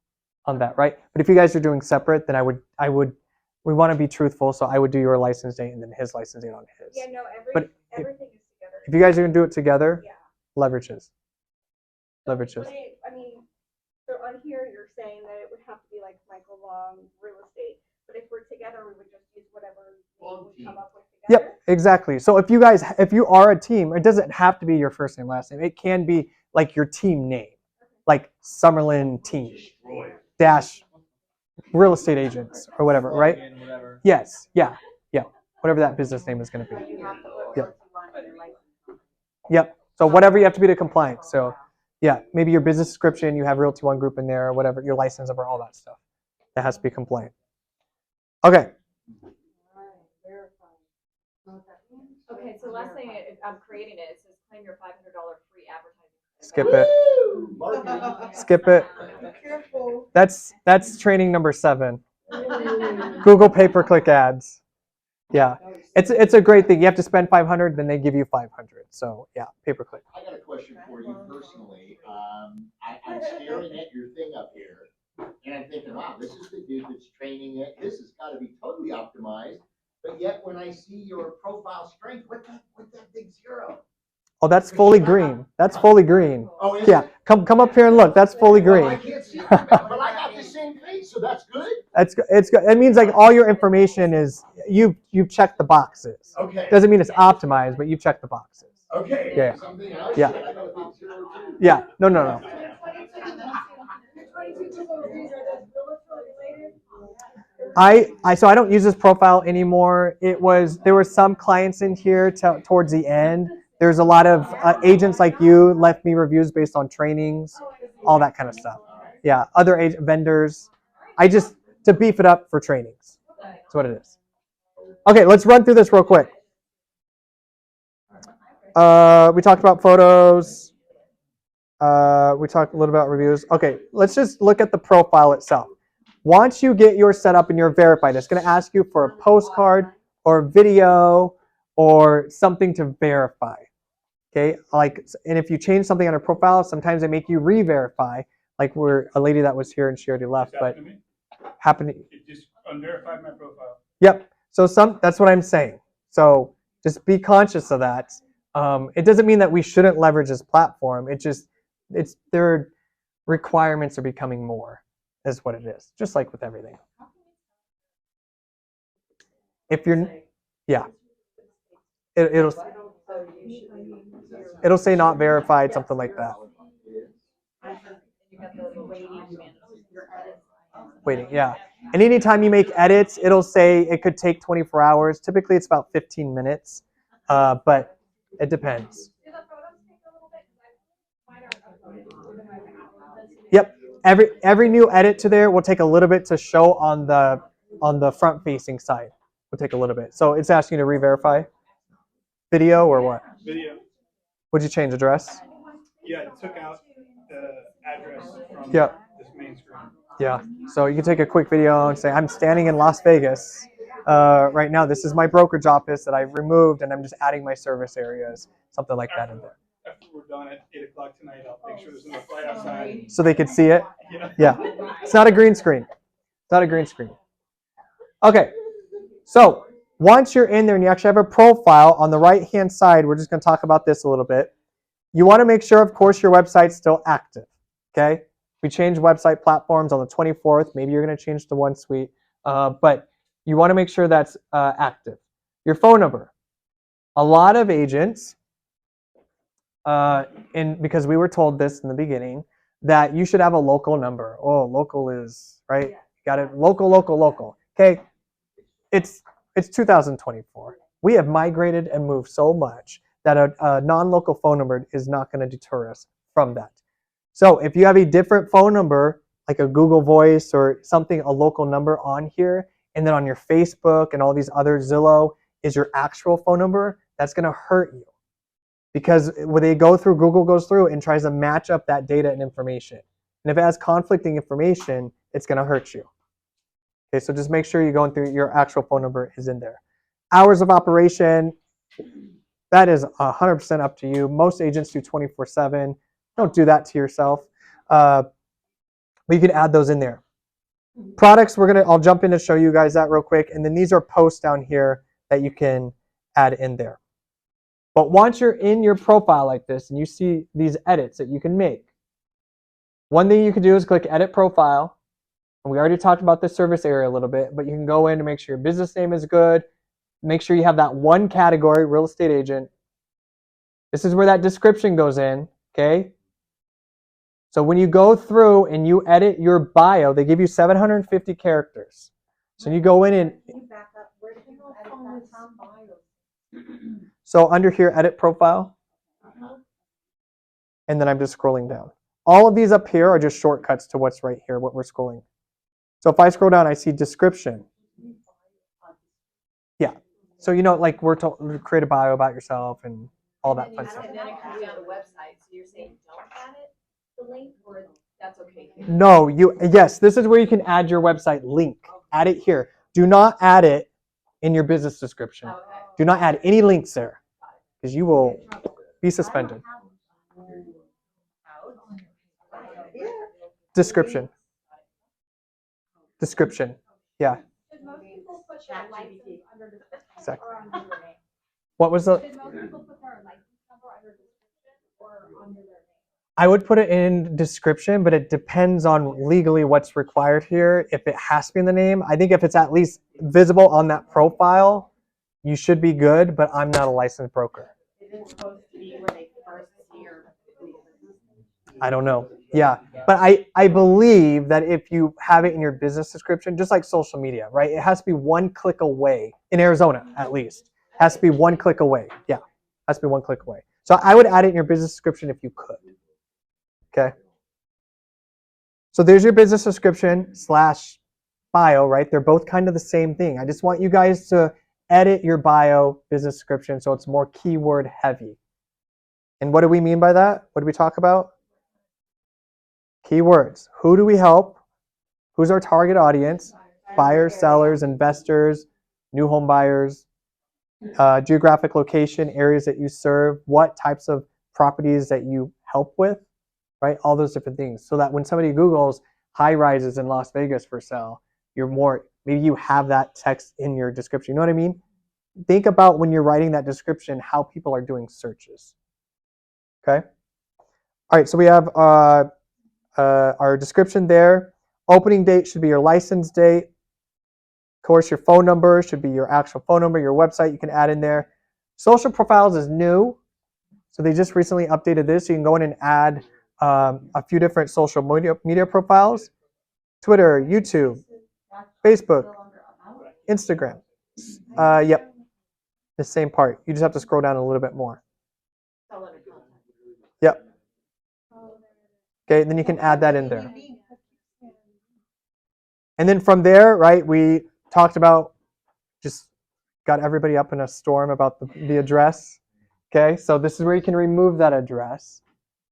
D: on that, right? But if you guys are doing separate, then we want to be truthful, so I would do your license date and then his license date on his.
E: Yeah, no,
D: But
E: everything is together.
D: If you guys are gonna do it together,
E: Yeah.
D: leverages. Leverages.
E: I mean, so on here, you're saying that it would have to be like Michael Long real estate, but if we're together, we would just use whatever name we come up with together.
D: Yep, exactly. So if you are a team, it doesn't have to be your first name, last name. It can be like your team name, like Summerlin Team dash real estate agents or whatever, right?
N: Whatever.
D: Yes, yeah, whatever that business name is going to be.
F: You have to put
D: Yep.
F: what you want in your license.
D: Yep. So whatever you have to be to compliant. So yeah, maybe your business description, you have Realty One Group in there or whatever, your license number, all that stuff. That has to be compliant. Okay.
K: Okay, so last thing, I'm creating it, it says claim your $500 free advertising.
D: Skip it. Skip it.
E: Careful.
D: That's training number 7. Google pay-per-click ads. Yeah, it's a great thing. You have to spend 500, then they give you 500. So yeah, pay-per-click.
B: I got a question for you personally. I'm staring at your thing up here, and I'm thinking, wow, this is the dude that's training it. This has got to be totally optimized. But yet, when I see your profile strength, what's that big 0?
D: Oh, that's fully green. That's fully green.
B: Oh, is
D: Yeah,
B: it?
D: come up here and look. That's fully
B: Well, I
D: green.
B: can't see it, but I got the same face, so that's good.
D: It's good. It means like all your information is you've checked the boxes.
B: Okay.
D: Doesn't mean it's optimized, but you've checked the boxes.
B: Okay.
D: Yeah.
B: Something else?
D: Yeah.
B: I got a big 0 too.
D: Yeah. No. So I don't use this profile anymore. There were some clients in here towards the end. There's a lot of agents like you left me reviews based on trainings, all that kind of stuff. Yeah, other vendors. To beef it up for trainings. That's what it is. Okay, let's run through this real quick. We talked about photos. We talked a little about reviews. Okay, let's just look at the profile itself. Once you get yours set up and you're verified, it's going to ask you for a postcard or a video or something to verify. Okay, and if you change something on a profile, sometimes they make you re-verify. Like a lady that was here and she already left, but happening.
J: It just unverified my profile.
D: Yep. So that's what I'm saying. So just be conscious of that. It doesn't mean that we shouldn't leverage this platform. It's their requirements are becoming more, is what it is. Just like with everything. If you're, yeah, it'll say not verified, something like that. Waiting, yeah. And anytime you make edits, it'll say it could take 24 hours. Typically, it's about 15 minutes, but it depends. Yep. Every new edit to there will take a little bit to show on the front facing side. Will take a little bit. So it's asking you to re-verify video or what?
J: Video.
D: Would you change address?
J: Yeah, it took out the address from
D: Yep.
J: this main screen.
D: Yeah. So you can take a quick video and say, I'm standing in Las Vegas right now. This is my brokerage office that I've removed, and I'm just adding my service areas, something like that in there.
J: After we're done at 8 o'clock tonight, I'll make sure there's enough light outside.
D: So they can see it?
J: Yeah.
D: Yeah. It's not a green screen. It's not a green screen. Okay. So once you're in there and you actually have a profile on the right-hand side, we're just going to talk about this a little bit. You want to make sure, of course, your website's still active. Okay. We changed website platforms on the 24th. Maybe you're going to change to OneSuite, but you want to make sure that's active. Your phone number. A lot of agents, because we were told this in the beginning, that you should have a local number. Oh, local is, right? Got it. Local. Okay. It's 2024. We have migrated and moved so much that a non-local phone number is not going to deter us from that. So if you have a different phone number, like a Google Voice or something, a local number on here, and then on your Facebook and all these other Zillow is your actual phone number, that's going to hurt you. Because when they go through, Google goes through and tries to match up that data and information. And if it has conflicting information, it's going to hurt you. Okay, so just make sure you're going through your actual phone number is in there. Hours of operation, that is 100% up to you. Most agents do 24/7. Don't do that to yourself. But you can add those in there. Products, I'll jump in to show you guys that real quick. And then these are posts down here that you can add in there. But once you're in your profile like this and you see these edits that you can make, one thing you can do is click Edit Profile. And we already talked about the service area a little bit, but you can go in and make sure your business name is good. Make sure you have that one category, real estate agent. This is where that description goes in, okay? So when you go through and you edit your bio, they give you 750 characters. So you go in and... So under here, Edit Profile. And then I'm just scrolling down. All of these up here are just shortcuts to what's right here, what we're scrolling. So if I scroll down, I see description. Yeah. So like we're told, create a bio about yourself and all that fun stuff.
F: And then it comes down to website, so you're saying don't add it, the link, or that's okay here?
D: No, yes, this is where you can add your website link. Add it here. Do not add it in your business description.
F: Okay.
D: Do not add any links there, because you will be suspended. Description. Yeah.
C: Should most people put their license under description
D: Exactly.
C: or under their name?
D: What was the?
C: Should most people put their license number under description or under their name?
D: I would put it in description, but it depends on legally what's required here. If it has to be in the name, I think if it's at least visible on that profile, you should be good, but I'm not a licensed broker.
F: Is it supposed to be where they first see your business?
D: I don't know. Yeah, but I believe that if you have it in your business description, just like social media, right? It has to be one click away, in Arizona at least. It has to be one click away. Yeah, has to be one click away. So I would add it in your business description if you could. Okay. So there's your business description / bio, right? They're both kind of the same thing. I just want you guys to edit your bio business description so it's more keyword heavy. And what do we mean by that? What do we talk about? Keywords. Who do we help? Who's our target audience? Buyers, sellers, investors, new home buyers, geographic location, areas that you serve, what types of properties that you help with, right? All those different things. So that when somebody Googles high rises in Las Vegas for sale, maybe you have that text in your description. You know what I mean? Think about when you're writing that description, how people are doing searches. Okay. All right. So we have our description there. Opening date should be your license date. Of course, your phone number should be your actual phone number. Your website you can add in there. Social profiles is new. So they just recently updated this. So you can go in and add a few different social media profiles. Twitter, YouTube, Facebook, Instagram. Yep, the same part. You just have to scroll down a little bit more. Yep. Okay, then you can add that in there. And then from there, right, we talked about, just got everybody up in a storm about the address. Okay, so this is where you can remove that address.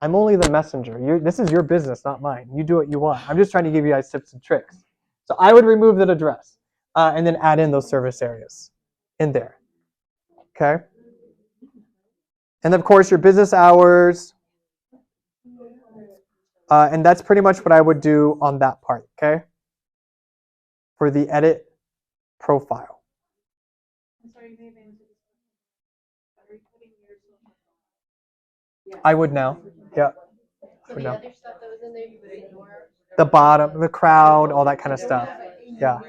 D: I'm only the messenger. This is your business, not mine. You do what you want. I'm just trying to give you guys tips and tricks. So I would remove that address and then add in those service areas in there. Okay. And of course, your business hours. And that's pretty much what I would do on that part. Okay. For the edit profile. I would now. Yeah.
F: So the other stuff that was in there, you would ignore?
D: The bottom, the crowd, all that kind of stuff. Yeah.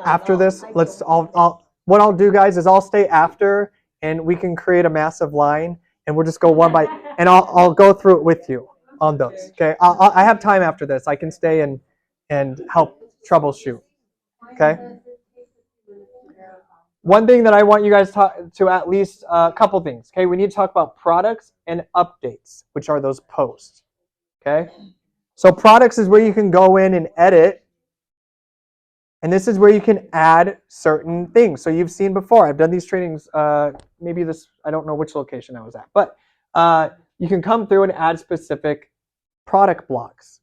D: After this, what I'll do, guys, is I'll stay after, and we can create a massive line, and we'll just go one by, and I'll go through it with you on those. Okay. I have time after this. I can stay and help troubleshoot. Okay. One thing that I want you guys to at least a couple things. Okay, we need to talk about products and updates, which are those posts. Okay, so products is where you can go in and edit, and this is where you can add certain things. So you've seen before. I've done these trainings. Maybe this, I don't know which location I was at, but you can come through and add specific product blocks.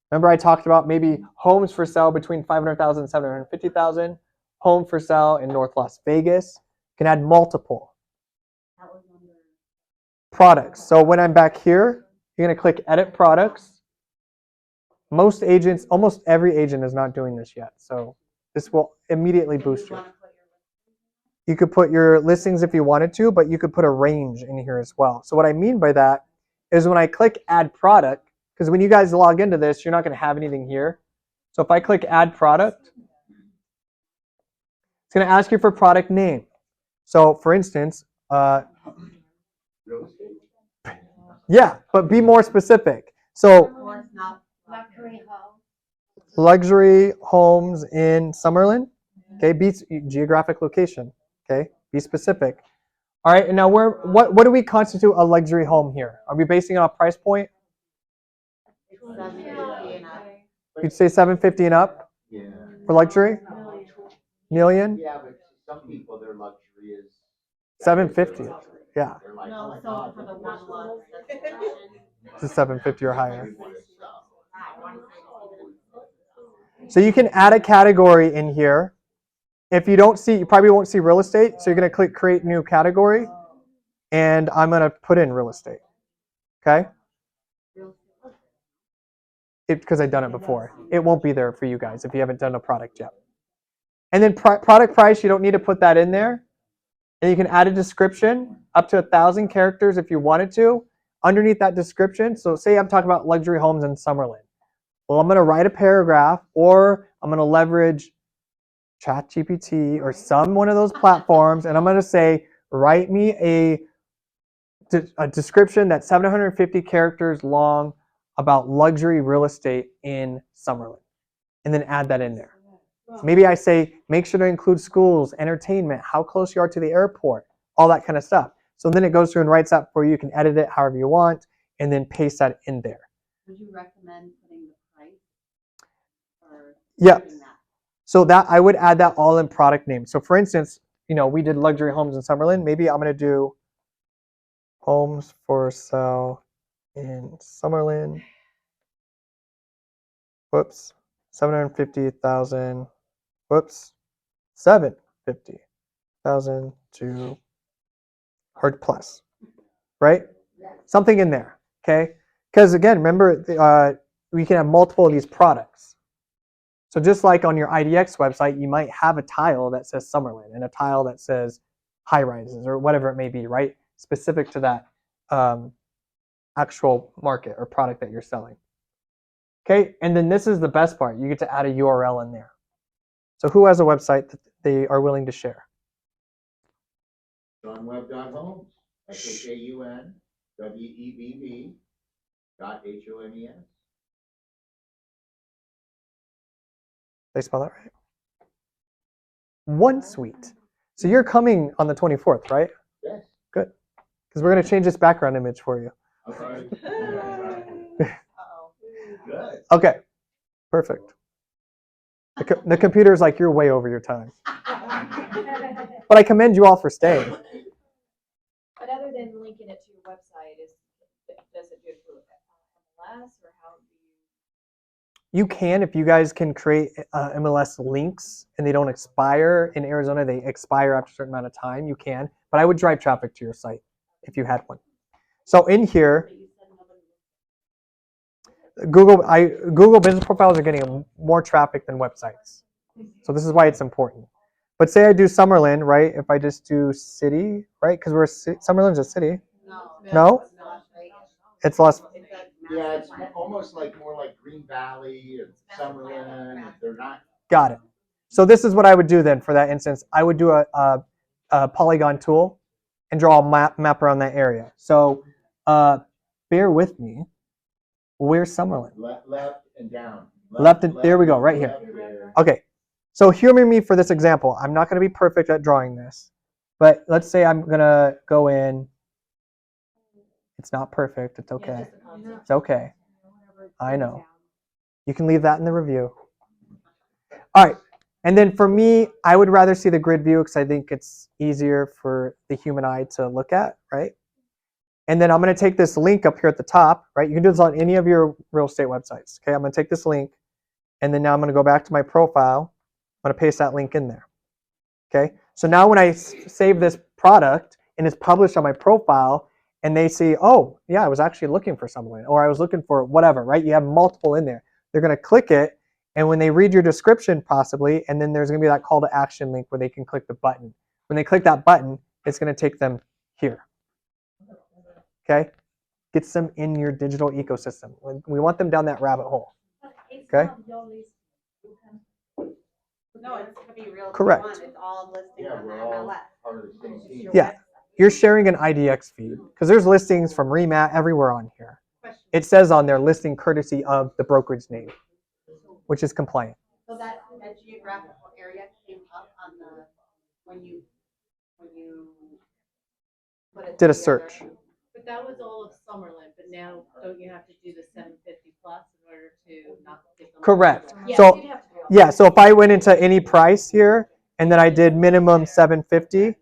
D: Remember, I talked about maybe homes for sale between 500,000 and 750,000. Home for sale in North Las Vegas. You can add multiple products. So when I'm back here, you're going to click Edit Products. Most agents, almost every agent is not doing this yet. So this will immediately boost you. You could put your listings if you wanted to, but you could put a range in here as well. So what I mean by that is when I click Add Product, because when you guys log into this, you're not going to have anything here. So if I click Add Product, it's going to ask you for product name. So for instance, yeah, but be more specific. So luxury homes in Summerlin. Okay, be geographic location. Okay, be specific. All right, and now what do we constitute a luxury home here? Are we basing it on price point? You'd say 750 and up? Yeah. For luxury? Million?
B: Yeah, but some people, their luxury is
D: 750. Yeah.
B: like, oh my God,
F: for the one lot.
D: This is 750 or higher. So you can add a category in here. If you don't see, you probably won't see real estate. So you're going to click create new category. And I'm going to put in real estate. Okay? Because I've done it before. It won't be there for you guys if you haven't done a product yet. And then product price, you don't need to put that in there. And you can add a description up to 1,000 characters if you wanted to underneath that description. So say I'm talking about luxury homes in Summerlin. Well, I'm going to write a paragraph, or I'm going to leverage ChatGPT or one of those platforms, and I'm going to say, write me a description that's 750 characters long about luxury real estate in Summerlin, and then add that in there. Maybe I say, make sure to include schools, entertainment, how close you are to the airport, all that kind of stuff. So then it goes through and writes that for you. You can edit it however you want, and then paste that in there.
F: Would you recommend putting the price? Or
D: yeah. So that I would add that all in product name. So for instance, we did luxury homes in Summerlin. Maybe I'm going to do homes for sale in Summerlin. Whoops. 750,000. Whoops. 750,000 to hard plus. Right? Something in there. Okay? Because again, remember, we can have multiple of these products. So just like on your IDX website, you might have a tile that says Summerlin and a tile that says high rises or whatever it may be, right? Specific to that actual market or product that you're selling. Okay, and then this is the best part. You get to add a URL in there. So who has a website that they are willing to share?
B: JohnWebb.homes. SHAUNWEBB.HOMES.
D: They spell that right? One suite. So you're coming on the 24th, right?
B: Yes.
D: Good. Because we're going to change this background image for you.
B: Okay. Good.
D: Okay, perfect. The computer's like, you're way over your time. But I commend you all for staying.
K: But other than linking it to your website, does it do it through MLS or how do you?
D: You can, if you guys can create MLS links and they don't expire. In Arizona, they expire after a certain amount of time. You can, but I would drive traffic to your site if you had one. So in here, Google business profiles are getting more traffic than websites. So this is why it's important. But say I do Summerlin, right? If I just do city, right? Because Summerlin's a city. No? It's Las.
B: Yeah, it's almost like more like Green Valley and Summerlin. They're not.
D: Got it. So this is what I would do then for that instance. I would do a polygon tool and draw a map around that area. So bear with me. Where's Summerlin?
B: Left and down.
D: Left and there we go, right here. Okay. So humor me for this example. I'm not going to be perfect at drawing this, but let's say I'm going to go in. It's not perfect. It's okay. It's okay. I know. You can leave that in the review. All right. And then for me, I would rather see the grid view because I think it's easier for the human eye to look at, right? And then I'm going to take this link up here at the top, right? You can do this on any of your real estate websites. Okay, I'm going to take this link, and then now I'm going to go back to my profile. I'm going to paste that link in there. Okay, so now when I save this product and it's published on my profile, and they see, oh, yeah, I was actually looking for someone, or I was looking for whatever, right? You have multiple in there. They're going to click it, and when they read your description possibly, and then there's going to be that call to action link where they can click the button. When they click that button, it's going to take them here. Okay, gets them in your digital ecosystem. We want them down that rabbit hole. Okay.
F: No, it's gonna be real.
D: Correct.
F: It's all listing
B: Yeah,
F: on
B: we're
F: the
B: all
F: MLS.
B: part of the same team.
D: Yeah, you're sharing an IDX feed because there's listings from REMAT everywhere on here. It says on there listing courtesy of the brokerage name, which is compliant.
F: So that geographical area came up on the, when you put it
D: Did a
F: together.
D: search.
M: But that was all of Summerlin, but now don't you have to do the 750 plus in order to not give them?
D: Correct.
K: Yeah,
D: So
K: you'd have to do all
D: yeah, so if I went into any price here and then I did minimum 750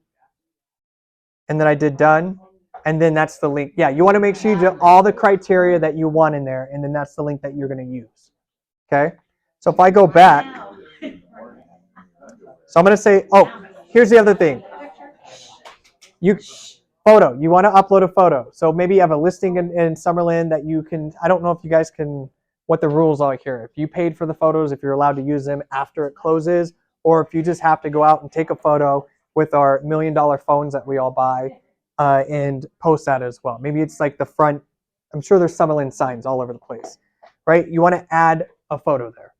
D: and then I did done and then that's the link. Yeah, you want to make sure you do all the criteria that you want in there and then that's the link that you're going to use. Okay? So if I go back, so I'm going to say, oh, here's the other thing. You want to upload a photo. So maybe you have a listing in Summerlin that you can, I don't know if you guys can, what the rules are here. If you paid for the photos, if you're allowed to use them after it closes, or if you just have to go out and take a photo with our $1 million phones that we all buy and post that as well. Maybe it's like the front, I'm sure there's Summerlin signs all over the place, right? You want to add a photo there.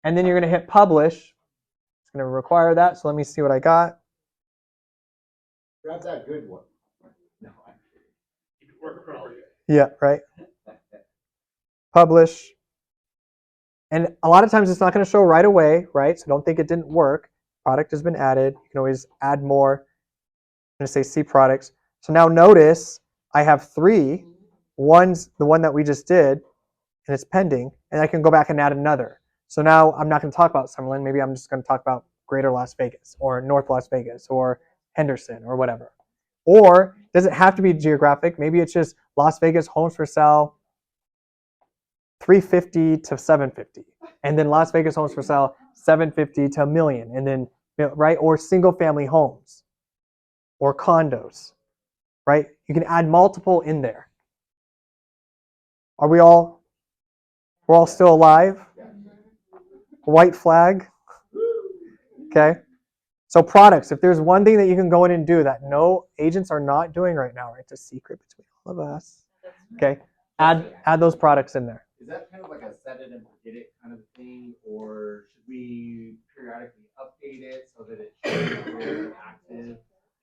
D: And then you're going to hit publish. It's going to require that. So let me see what I got.
B: Grab that good one.
D: Yeah, right. Publish. And a lot of times it's not going to show right away, right? So don't think it didn't work. Product has been added. You can always add more. I'm going to say see products. So now notice I have 3. One's the one that we just did, and it's pending. And I can go back and add another. So now I'm not going to talk about Summerlin. Maybe I'm just going to talk about Greater Las Vegas or North Las Vegas or Henderson or whatever. Or does it have to be geographic? Maybe it's just Las Vegas homes for sale 350 to 750, and then Las Vegas homes for sale 750 to $1 million, and then right, or single family homes or condos, right? You can add multiple in there. Are we all? We're all still alive? White flag. Okay. So products, if there's one thing that you can go in and do that no agents are not doing right now, right? It's a secret between all of us. Okay. Add those products in there.
N: Is that kind of like a set it and forget it kind of thing, or should we periodically update it so that it shows active?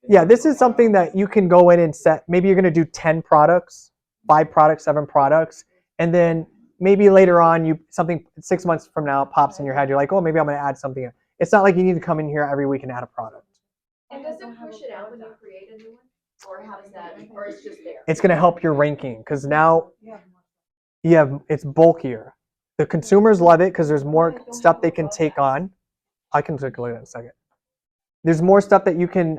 D: Yeah, this is something that you can go in and set. Maybe you're going to do 10 products, 5 products, 7 products, and then maybe later on you something 6 months from now pops in your head. You're like, oh, maybe I'm going to add something. It's not like you need to come in here every week and add a product.
K: And does it push it out when you create a new one? Or how does that, or it's just there?
D: It's going to help your ranking because now it's bulkier. The consumers love it because there's more stuff they can take on. I can take a look at it in a second. There's more stuff that you can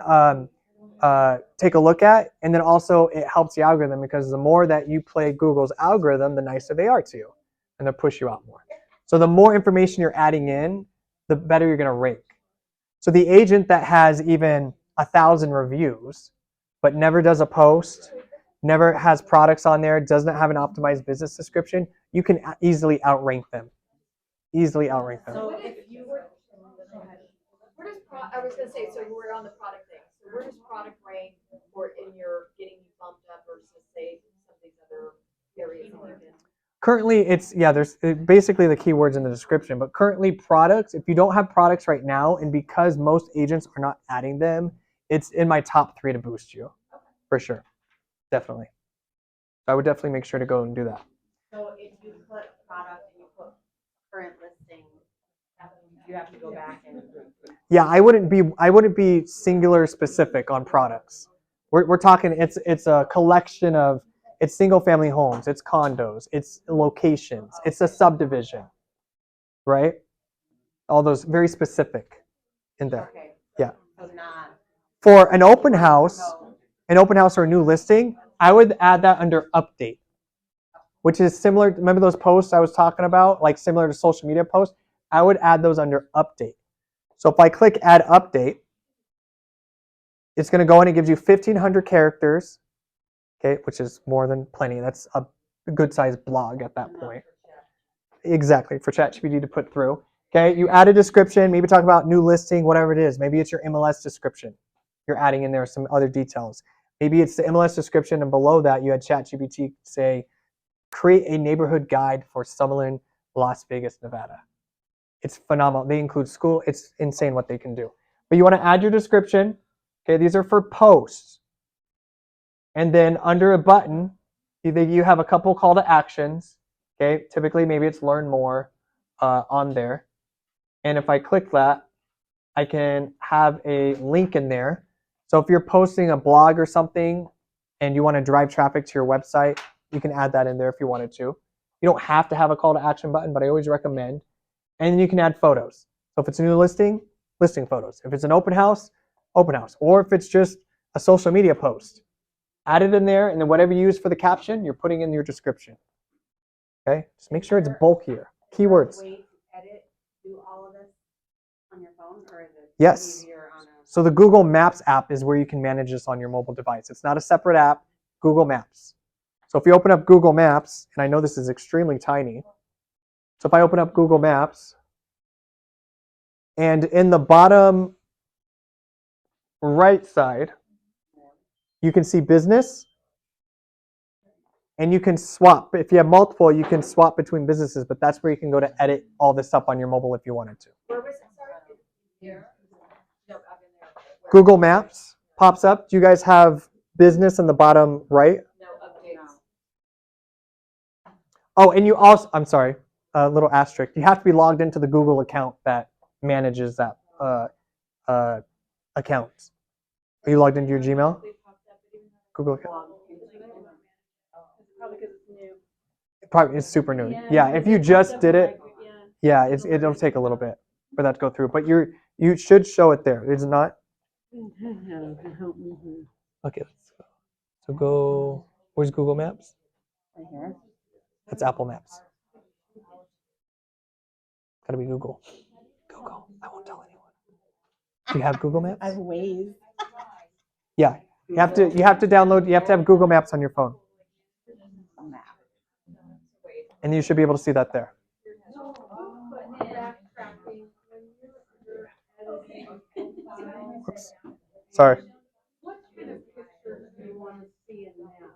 D: take a look at, and then also it helps the algorithm because the more that you play Google's algorithm, the nicer they are to you, and they'll push you out more. So the more information you're adding in, the better you're going to rank. So the agent that has even 1,000 reviews, but never does a post, never has products on there, doesn't have an optimized business description, you can easily outrank them. Easily outrank them.
K: So if you were, where does I was gonna say, so we're on the product thing. So where does product rank for in your getting you bumped up versus say some of these other areas that you've been?
D: Currently, there's basically the keywords in the description, but currently products, if you don't have products right now, and because most agents are not adding them, it's in my top 3 to boost you, for sure, definitely. I would definitely make sure to go and do that.
F: So if you put product and you put current listing, you have to go back and.
D: Yeah, I wouldn't be singular specific on products. We're talking it's a collection of it's single family homes, it's condos, it's locations, it's a subdivision, right? All those very specific in there.
F: Okay.
D: Yeah.
F: So not.
D: For an open house or a new listing, I would add that under update, which is similar. Remember those posts I was talking about, like similar to social media posts? I would add those under update. So if I click add update, it's going to go in and gives you 1,500 characters, okay, which is more than plenty. That's a good sized blog at that point. Exactly, for ChatGPT to put through. Okay, you add a description, maybe talk about new listing, whatever it is. Maybe it's your MLS description. You're adding in there some other details. Maybe it's the MLS description, and below that you had ChatGPT say, create a neighborhood guide for Summerlin, Las Vegas, Nevada. It's phenomenal. They include school. It's insane what they can do. But you want to add your description. Okay, these are for posts. And then under a button, you have a couple call to actions. Okay, typically maybe it's learn more on there. And if I click that, I can have a link in there. So if you're posting a blog or something and you want to drive traffic to your website, you can add that in there if you wanted to. You don't have to have a call to action button, but I always recommend. And then you can add photos. So if it's a new listing, listing photos. If it's an open house. Or if it's just a social media post, add it in there, and then whatever you use for the caption, you're putting in your description. Okay? Just make sure it's bulkier. Keywords.
F: Way to edit, do all of this on your phone, or is it
D: Yes.
F: easier on a?
D: So the Google Maps app is where you can manage this on your mobile device. It's not a separate app, Google Maps. So if you open up Google Maps, and I know this is extremely tiny, so if I open up Google Maps, and in the bottom right side, you can see business, and you can swap. If you have multiple, you can swap between businesses, but that's where you can go to edit all this up on your mobile if you wanted to.
K: Where was it, sorry? Here? No, I've been there. Where?
D: Google Maps pops up. Do you guys have business in the bottom right?
K: No updates.
D: Oh, and you also, I'm sorry, a little asterisk. You have to be logged into the Google account that manages that account. Are you logged into your Gmail? Google account.
E: Probably because it's new.
D: Probably it's super new. Yeah, if you just did it, yeah, it'll take a little bit for that to go through. But you should show it there. Is it not? Okay, let's go. So go. Where's Google Maps?
F: Right here.
D: That's Apple Maps. Gotta be Google. Google. I won't tell anyone. Do you have Google Maps?
I: I have Waze.
D: Yeah. You have to download. You have to have Google Maps on your phone. And you should be able to see that there. Oops. Sorry.
F: What kind of pictures do you want to see in that?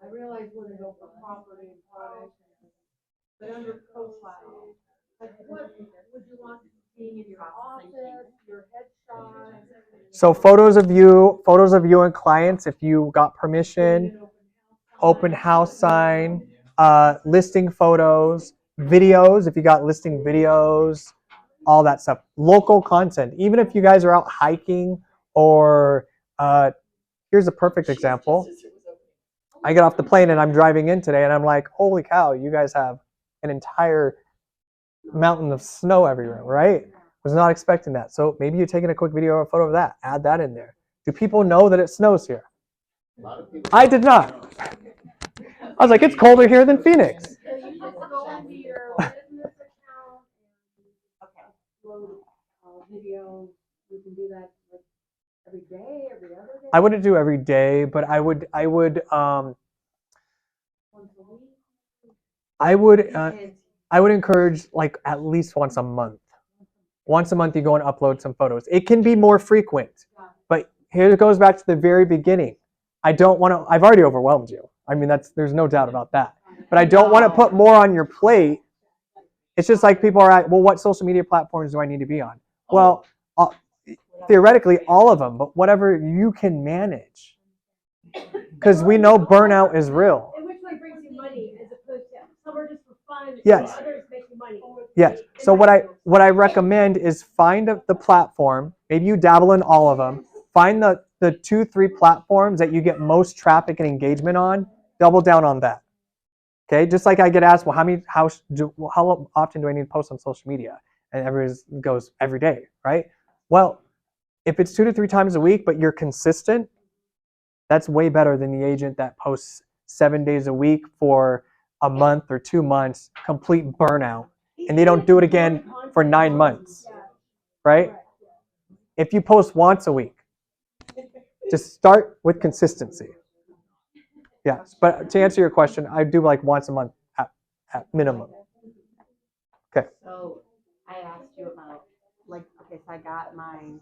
F: I realize when they go for property and product, but under profile, like what would you want seeing in your office, your headshot?
D: So photos of you and clients, if you got permission, open house sign, listing photos, videos, if you got listing videos, all that stuff. Local content, even if you guys are out hiking or here's a perfect example. I get off the plane and I'm driving in today and I'm like, holy cow, you guys have an entire mountain of snow everywhere, right? Was not expecting that. So maybe you're taking a quick video or a photo of that. Add that in there. Do people know that it snows here? I did not. I was like, it's colder here than Phoenix.
F: So you just go into your business account and upload videos. You can do that like every day, every other day.
D: I wouldn't do every day, but I would
F: Once a week.
D: I would encourage like at least once a month. Once a month you go and upload some photos. It can be more frequent, but here it goes back to the very beginning. I've already overwhelmed you. I mean, there's no doubt about that. But I don't want to put more on your plate. It's just like people are at, well, what social media platforms do I need to be on? Well, theoretically, all of them, but whatever you can manage. Because we know burnout is real.
E: And which one brings you money as opposed to some are just for fun,
D: Yes.
E: others make you money.
D: Yes. So what I recommend is find the platform. Maybe you dabble in all of them. Find the 2-3 platforms that you get most traffic and engagement on. Double down on that. Okay. Just like I get asked, well, how often do I need to post on social media? And everyone goes every day, right? Well, if it's 2 to 3 times a week, but you're consistent, that's way better than the agent that posts 7 days a week for a month or 2 months, complete burnout, and they don't do it again for 9 months, right? If you post once a week, just start with consistency. Yes, but to answer your question, I do like once a month at minimum. Okay.
F: So I asked you about, like, okay, so I got mine,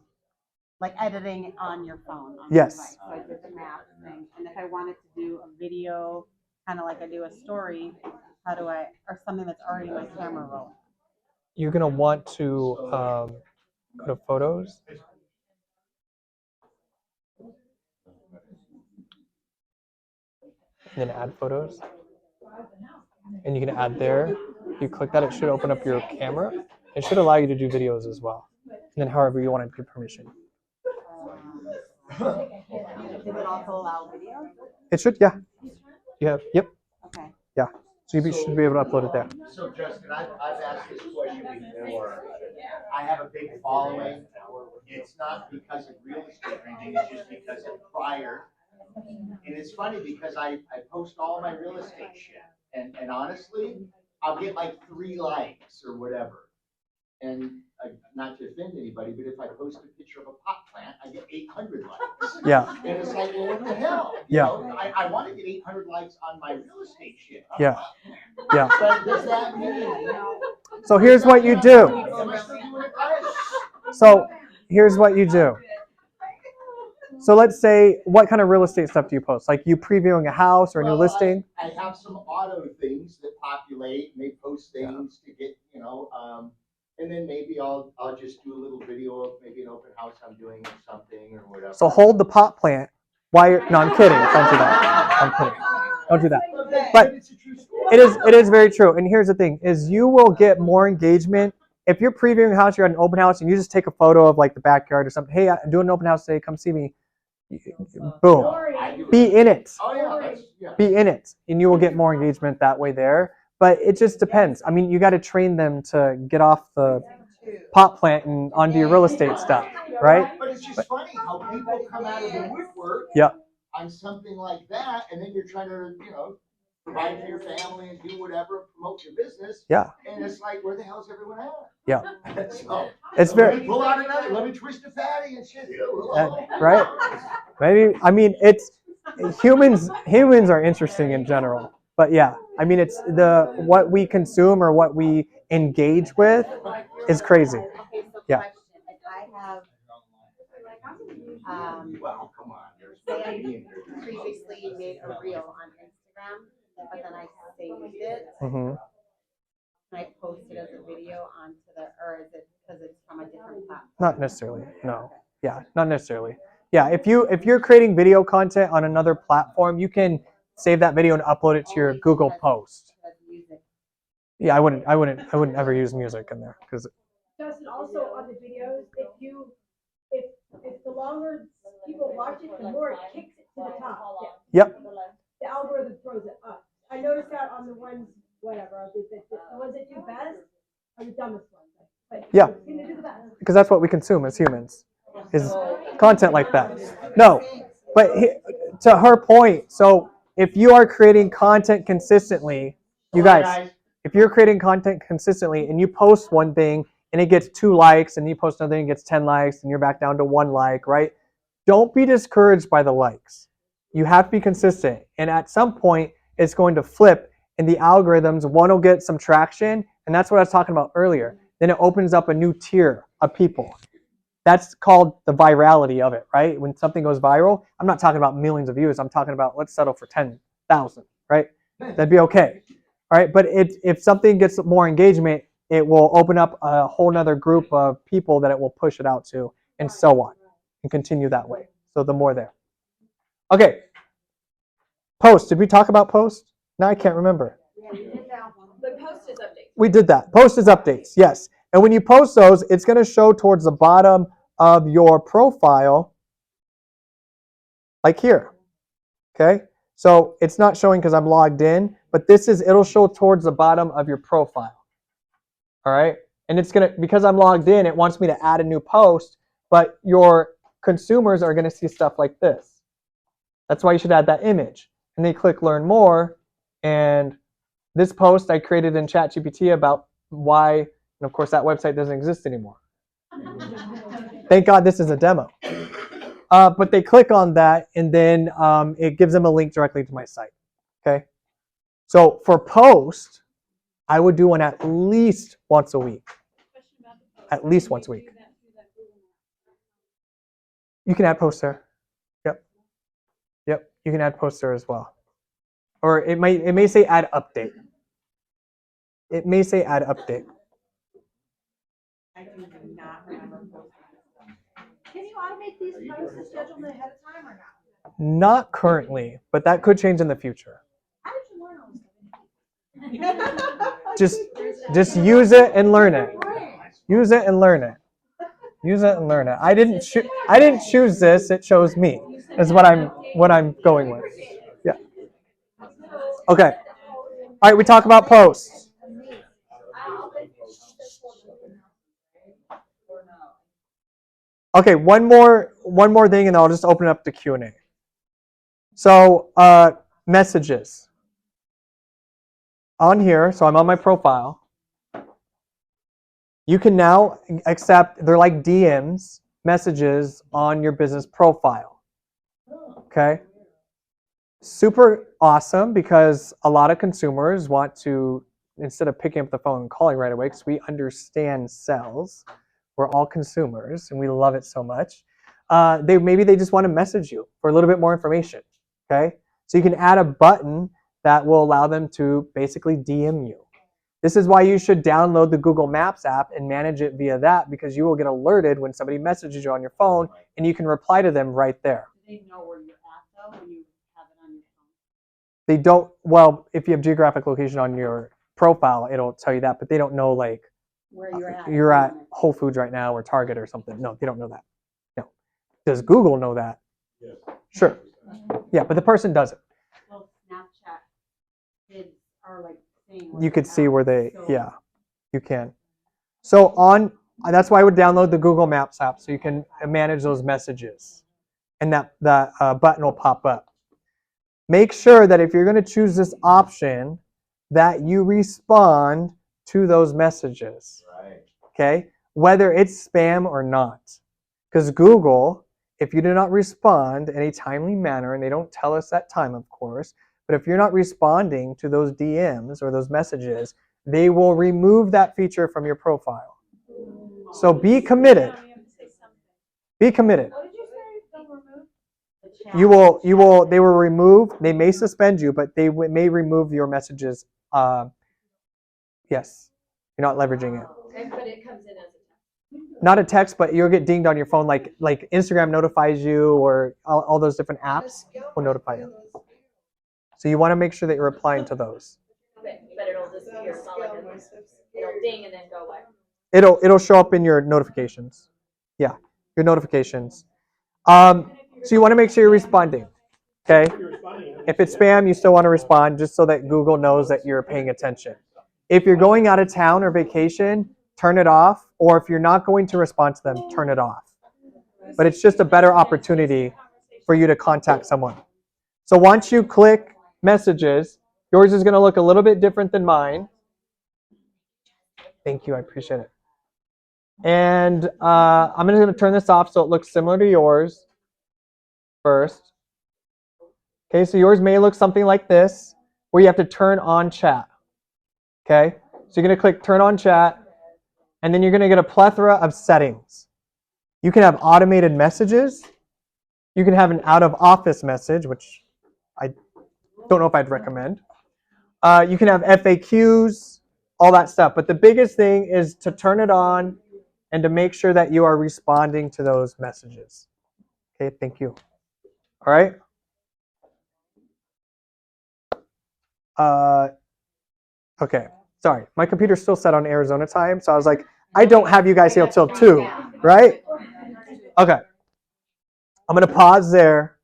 F: like editing on your phone. On
D: Yes.
F: Your device. So I did the map thing. And if I wanted to do a video, kind of like I do a story, or something that's already in my camera roll?
D: You're going to want to go to photos. And then add photos. And you can add there. You click that, it should open up your camera. It should allow you to do videos as well. And then however you want to give permission.
F: Does it also allow videos?
D: It should, yeah. Yep.
F: Okay.
D: Yeah. So you should be able to upload it there.
B: So Justin, I've asked this question before. I have a big following. It's not because of real estate or anything, it's just because of prior. And it's funny because I post all my real estate shit. And honestly, I'll get like 3 likes or whatever. And not to offend anybody, but if I post a picture of a pot plant, I get 800 likes.
D: Yeah.
B: And it's like, well, what the hell? You know, I want to get 800 likes on my real estate shit.
D: Yeah. Yeah.
B: But does that mean?
D: So here's what you do. So here's what you do. So let's say, what kind of real estate stuff do you post? Like you previewing a house or a new listing?
B: I have some auto things that populate and they post things to get, and then maybe I'll just do a little video of maybe an open house I'm doing or something or whatever.
D: So hold the pot plant while you're, no, I'm kidding. Don't do that. I'm kidding. Don't do that. But it is very true. And here's the thing, is you will get more engagement. If you're previewing a house, you're at an open house and you just take a photo of like the backyard or something. Hey, I'm doing an open house today. Come see me. Boom. Be in it. Be in it. And you will get more engagement that way there. But it just depends. I mean, you got to train them to get off the pot plant and onto your real estate stuff, right?
B: But it's just funny how people come out of the woodwork on something like that, and then you're trying to, provide for your family and do whatever, and promote your business.
D: Yeah.
B: And it's like, where the hell's everyone at?
D: Yeah.
B: So,
D: it's very.
B: Let me pull out another. Let me twist a fatty and shit.
D: Right. Maybe. I mean, it's humans. Humans are interesting in general, but yeah. I mean, it's what we consume or what we engage with is crazy.
F: Okay, so
D: Yeah.
F: question, if I have,
B: Well, come on, there's.
F: say I previously made a reel on Instagram, but then I saved it,
D: Hmm.
F: and I post it as a video onto or is it because it's from a different platform?
D: Not necessarily. No. Yeah, not necessarily. Yeah, if you're creating video content on another platform, you can save that video and upload it to your Google post. Yeah, I wouldn't ever use music in there because
E: Justin, also on the videos, if the longer people watch it, the more it kicks it to the top.
D: Yep.
E: The algorithm throws it up. I noticed that on the ones, whatever, the ones that do best are the dumbest ones. But
D: Yeah.
E: it's gonna do the best.
D: Because that's what we consume as humans is content like that. No, but to her point, so if you are creating content consistently, you guys, if you're creating content consistently and you post one thing and it gets 2 likes and you post another thing and it gets 10 likes and you're back down to 1 like, right? Don't be discouraged by the likes. You have to be consistent. And at some point, it's going to flip and the algorithms, one will get some traction. And that's what I was talking about earlier. Then it opens up a new tier of people. That's called the virality of it, right? When something goes viral, I'm not talking about millions of views. I'm talking about let's settle for 10,000, right? That'd be okay. All right, but if something gets more engagement, it will open up a whole nother group of people that it will push it out to, and so on, and continue that way. So the more there. Okay. Post. Did we talk about post? No, I can't remember.
K: But post is updates.
D: We did that. Post is updates, yes. And when you post those, it's going to show towards the bottom of your profile, like here. Okay? So it's not showing because I'm logged in, but it'll show towards the bottom of your profile. All right? And it's going to, because I'm logged in, it wants me to add a new post, but your consumers are going to see stuff like this. That's why you should add that image. And they click learn more, and this post I created in ChatGPT about why, and of course that website doesn't exist anymore. Thank God this is a demo. But they click on that and then it gives them a link directly to my site. Okay. So for post, I would do one at least once a week. At least once a week. You can add posts there. Yep. Yep. You can add posts there as well. Or it may say add update. It may say add update.
F: I do not remember posting.
I: Can you automate these posts and schedule them ahead of time or not?
D: Not currently, but that could change in the future.
I: How did you learn all this?
D: Just use it and learn it. Use it and learn it. Use it and learn it. I didn't choose this. It chose me. Is what I'm going with. Yeah. Okay. All right. We talk about posts. Okay. One more thing, and I'll just open it up to Q&A. So messages on here. So I'm on my profile. You can now accept, they're like DMs, messages on your business profile. Okay? Super awesome because a lot of consumers want to, instead of picking up the phone and calling right away, because we understand sales, we're all consumers and we love it so much. Maybe they just want to message you for a little bit more information. Okay? So you can add a button that will allow them to basically DM you. This is why you should download the Google Maps app and manage it via that, because you will get alerted when somebody messages you on your phone and you can reply to them right there.
F: Do they know where you're at though when you have it on your phone?
D: They don't, well, if you have geographic location on your profile, it'll tell you that, but they don't know like
F: Where you're at.
D: you're at Whole Foods right now or Target or something. No, they don't know that. No. Does Google know that?
H: Yes.
D: Sure. Yeah, but the person doesn't.
F: Well, Snapchat kids are like saying.
D: You could see where they, yeah, you can. So that's why I would download the Google Maps app so you can manage those messages. And that button will pop up. Make sure that if you're going to choose this option, that you respond to those messages.
B: Right.
D: Okay? Whether it's spam or not. Because Google, if you do not respond in a timely manner, and they don't tell us that time, of course, But if you're not responding to those DMs or those messages, they will remove that feature from your profile. So be committed. Be committed.
F: What did you say? They'll remove the chat?
D: They will remove, they may suspend you, but they may remove your messages. Yes, you're not leveraging it.
K: But it comes in as a text.
D: Not a text, but you'll get dinged on your phone, like Instagram notifies you, or all those different apps will notify you. So you want to make sure that you're replying to those.
K: But it'll disappear, it's not like it'll ding and then go away.
D: It'll show up in your notifications. Yeah, your notifications. So you want to make sure you're responding. Okay. If it's spam, you still want to respond just so that Google knows that you're paying attention. If you're going out of town or vacation, turn it off. Or if you're not going to respond to them, turn it off. But it's just a better opportunity for you to contact someone. So once you click messages, yours is going to look a little bit different than mine. Thank you, I appreciate it. And I'm just going to turn this off so it looks similar to yours first. Okay, so yours may look something like this, where you have to turn on chat. Okay, so you're going to click turn on chat, and then you're going to get a plethora of settings. You can have automated messages. You can have an out of office message, which I don't know if I'd recommend. You can have FAQs, all that stuff. But the biggest thing is to turn it on and to make sure that you are responding to those messages. Okay, thank you. All right. Okay, sorry. My computer's still set on Arizona time, so I was like, I don't have you guys here till 2, right? Okay. I'm going to pause there.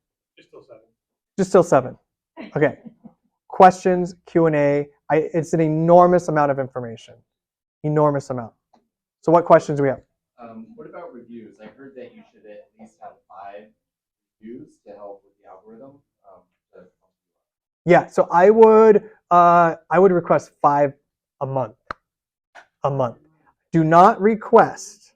D: Just till 7. Okay. Questions, Q&A. It's an enormous amount of information. Enormous amount. So what questions do we have?
O: What about reviews? I heard that you should at least have 5 reviews to help with the algorithm.
D: Yeah, so I would request 5 a month. A month. Do not request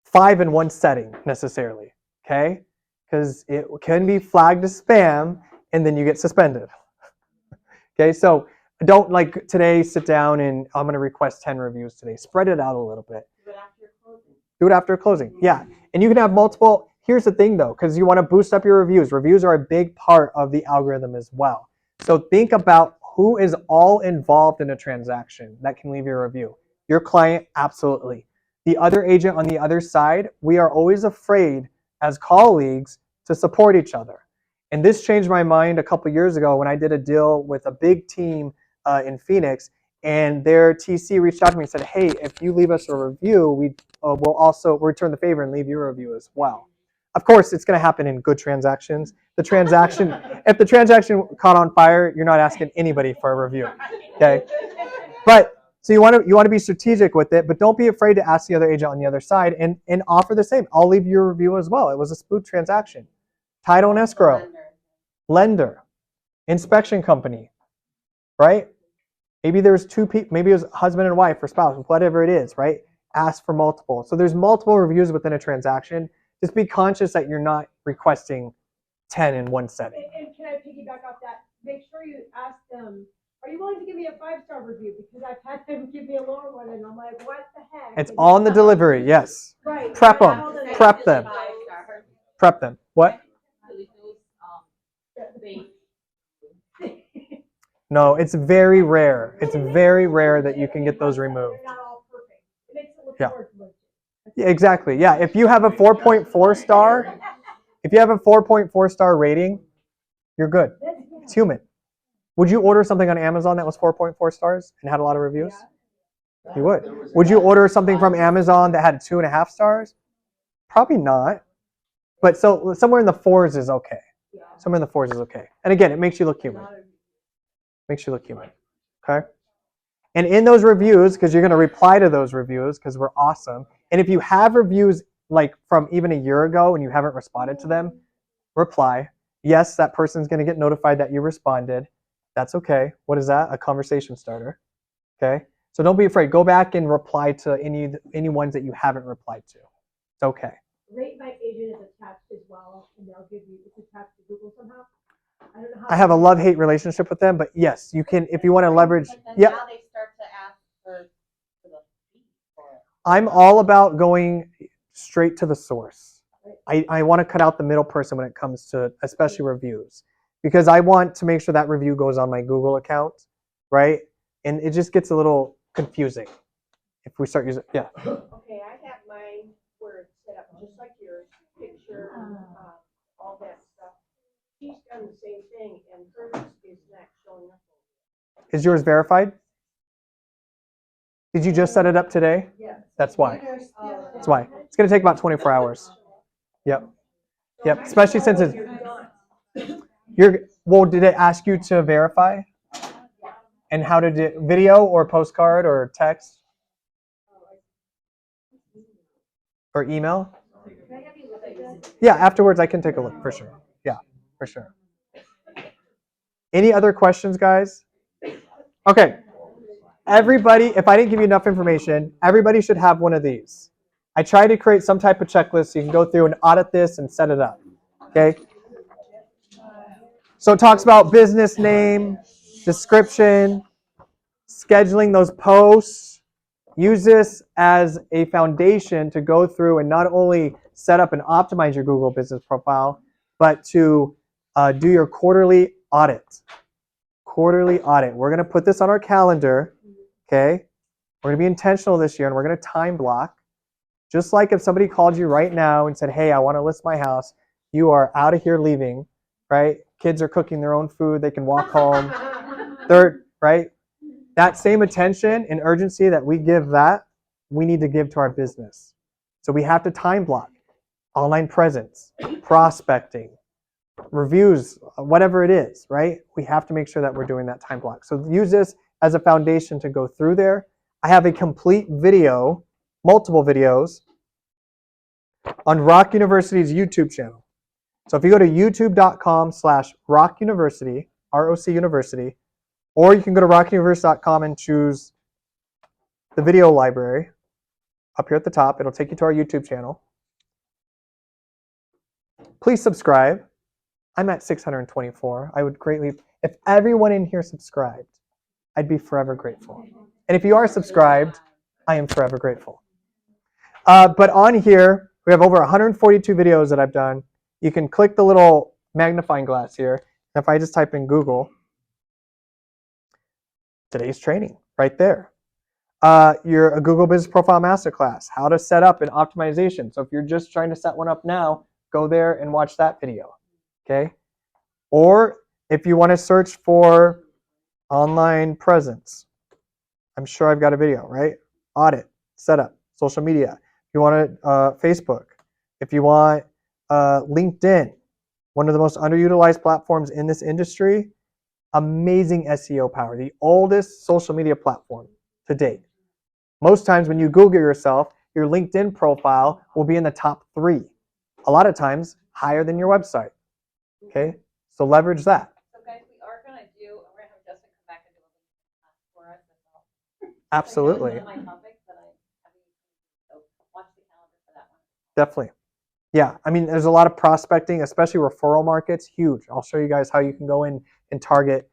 D: 5 in one setting necessarily, okay? Because it can be flagged as spam and then you get suspended. Okay, so don't like today sit down and I'm going to request 10 reviews today. Spread it out a little bit.
F: Do it after closing.
D: Do it after closing, yeah. And you can have multiple. Here's the thing though, because you want to boost up your reviews. Reviews are a big part of the algorithm as well. So think about who is all involved in a transaction that can leave your review. Your client, absolutely. The other agent on the other side, we are always afraid as colleagues to support each other. And this changed my mind a couple years ago when I did a deal with a big team in Phoenix, and their TC reached out to me and said, hey, if you leave us a review, we'll also return the favor and leave you a review as well. Of course, it's going to happen in good transactions. If the transaction caught on fire, you're not asking anybody for a review, okay? But so you want to be strategic with it, but don't be afraid to ask the other agent on the other side and offer the same. I'll leave your review as well. It was a smooth transaction. Title and escrow, lender, inspection company, right? Maybe there's 2 people, maybe it was husband and wife or spouse, whatever it is, right? Ask for multiple. So there's multiple reviews within a transaction. Just be conscious that you're not requesting 10 in one setting.
E: And can I piggyback off that? Make sure you ask them, are you willing to give me a 5-star review? Because I've had them give me a lower one and I'm like, what the heck?
D: It's on the delivery, yes.
E: Right.
D: Prep them. Prep them. Prep them. What? No, it's very rare. It's very rare that you can get those removed.
E: They're not all perfect. It makes it look
D: Yeah.
E: more legit.
D: Yeah, exactly. Yeah, if you have a 4.4 star, if you have a 4.4 star rating, you're good. It's human. Would you order something on Amazon that was 4.4 stars and had a lot of reviews? You would. Would you order something from Amazon that had 2.5 stars? Probably not. But so somewhere in the 4s is okay. Somewhere in the 4s is okay. And again, it makes you look human. Makes you look human. Okay? And in those reviews, because you're going to reply to those reviews because we're awesome. And if you have reviews like from even a year ago and you haven't responded to them, reply. Yes, that person's going to get notified that you responded. That's okay. What is that? A conversation starter. Okay? So don't be afraid. Go back and reply to any ones that you haven't replied to. It's okay.
E: Rate My Agent is attached as well, and they'll give you, it's attached to Google somehow. I don't know
D: I have a love-hate relationship with them, but yes, you can if you want to leverage.
F: But then
D: Yep.
F: now they start to ask for the fee for it.
D: I'm all about going straight to the source. I want to cut out the middle person when it comes to especially reviews because I want to make sure that review goes on my Google account, right? And it just gets a little confusing if we start using, yeah.
I: Okay, I have mine where it's set up just like yours, picture, all that stuff. She's done the same thing and hers is not showing up.
D: Is yours verified? Did you just set it up today?
I: Yes.
D: That's why. That's why. It's going to take about 24 hours. Yep. Yep. Especially since it's, well, did it ask you to verify? And how did it, video or postcard or text? Or email? Yeah, afterwards I can take a look for sure. Yeah, for sure. Any other questions, guys? Okay. Everybody, if I didn't give you enough information, everybody should have one of these. I try to create some type of checklist so you can go through and audit this and set it up. Okay? So it talks about business name, description, scheduling those posts. Use this as a foundation to go through and not only set up and optimize your Google business profile, but to do your quarterly audit. Quarterly audit. We're going to put this on our calendar, okay? We're going to be intentional this year, and we're going to time block. Just like if somebody called you right now and said, hey, I want to list my house, you are out of here leaving, right? Kids are cooking their own food. They can walk home. Third, right? That same attention and urgency that we give that, we need to give to our business. So we have to time block. Online presence, prospecting, reviews, whatever it is, right? We have to make sure that we're doing that time block. So use this as a foundation to go through there. I have a complete video, multiple videos, on Rock University's YouTube channel. So if you go to youtube.com/Rock University, ROC University, or you can go to rockuniversity.com and choose the video library up here at the top. It'll take you to our YouTube channel. Please subscribe. I'm at 624. I would greatly, if everyone in here subscribed, I'd be forever grateful. And if you are subscribed, I am forever grateful. But on here, we have over 142 videos that I've done. You can click the little magnifying glass here. And if I just type in Google, today's training right there. You're a Google Business Profile Masterclass, how to set up an optimization. So if you're just trying to set one up now, go there and watch that video, okay? Or if you want to search for online presence, I'm sure I've got a video, right? Audit, setup, social media. If you want Facebook, if you want LinkedIn, one of the most underutilized platforms in this industry, amazing SEO power, the oldest social media platform to date. Most times when you Google yourself, your LinkedIn profile will be in the top 3. A lot of times higher than your website. Okay, so leverage that.
C: So guys, we are gonna have Justin come back and do a class for us as well.
D: Absolutely.
C: One of my topics that I have, so watch the calendar for that one.
D: Definitely. Yeah, I mean, there's a lot of prospecting, especially referral markets, huge. I'll show you guys how you can go in and target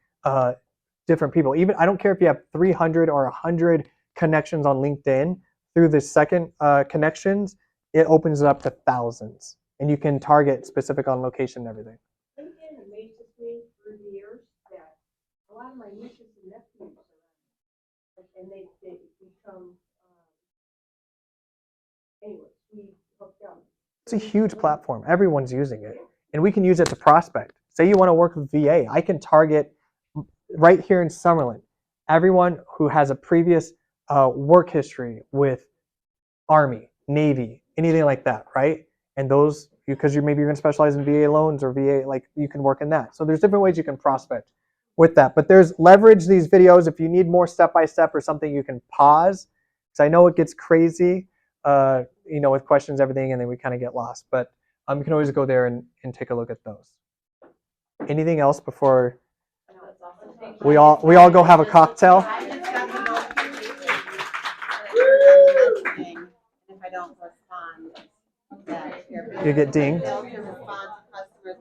D: different people. Even I don't care if you have 300 or 100 connections on LinkedIn. Through the second connections, it opens it up to thousands, and you can target specific on location and everything.
I: LinkedIn amazes me through the years that a lot of my nieces and nephews are, and they become, anyways, we hooked up.
D: It's a huge platform. Everyone's using it, and we can use it to prospect. Say you want to work with VA, I can target right here in Summerlin everyone who has a previous work history with Army, Navy, anything like that, right? And those, because maybe you're going to specialize in VA loans or VA, like you can work in that. So there's different ways you can prospect with that. But there's leverage these videos. If you need more step-by-step or something, you can pause. Because I know it gets crazy, with questions, everything, and then we kind of get lost. But you can always go there and take a look at those. Anything else before we all go have a cocktail?
F: If I don't respond, that
D: You get dinged.
F: failed to respond to customers with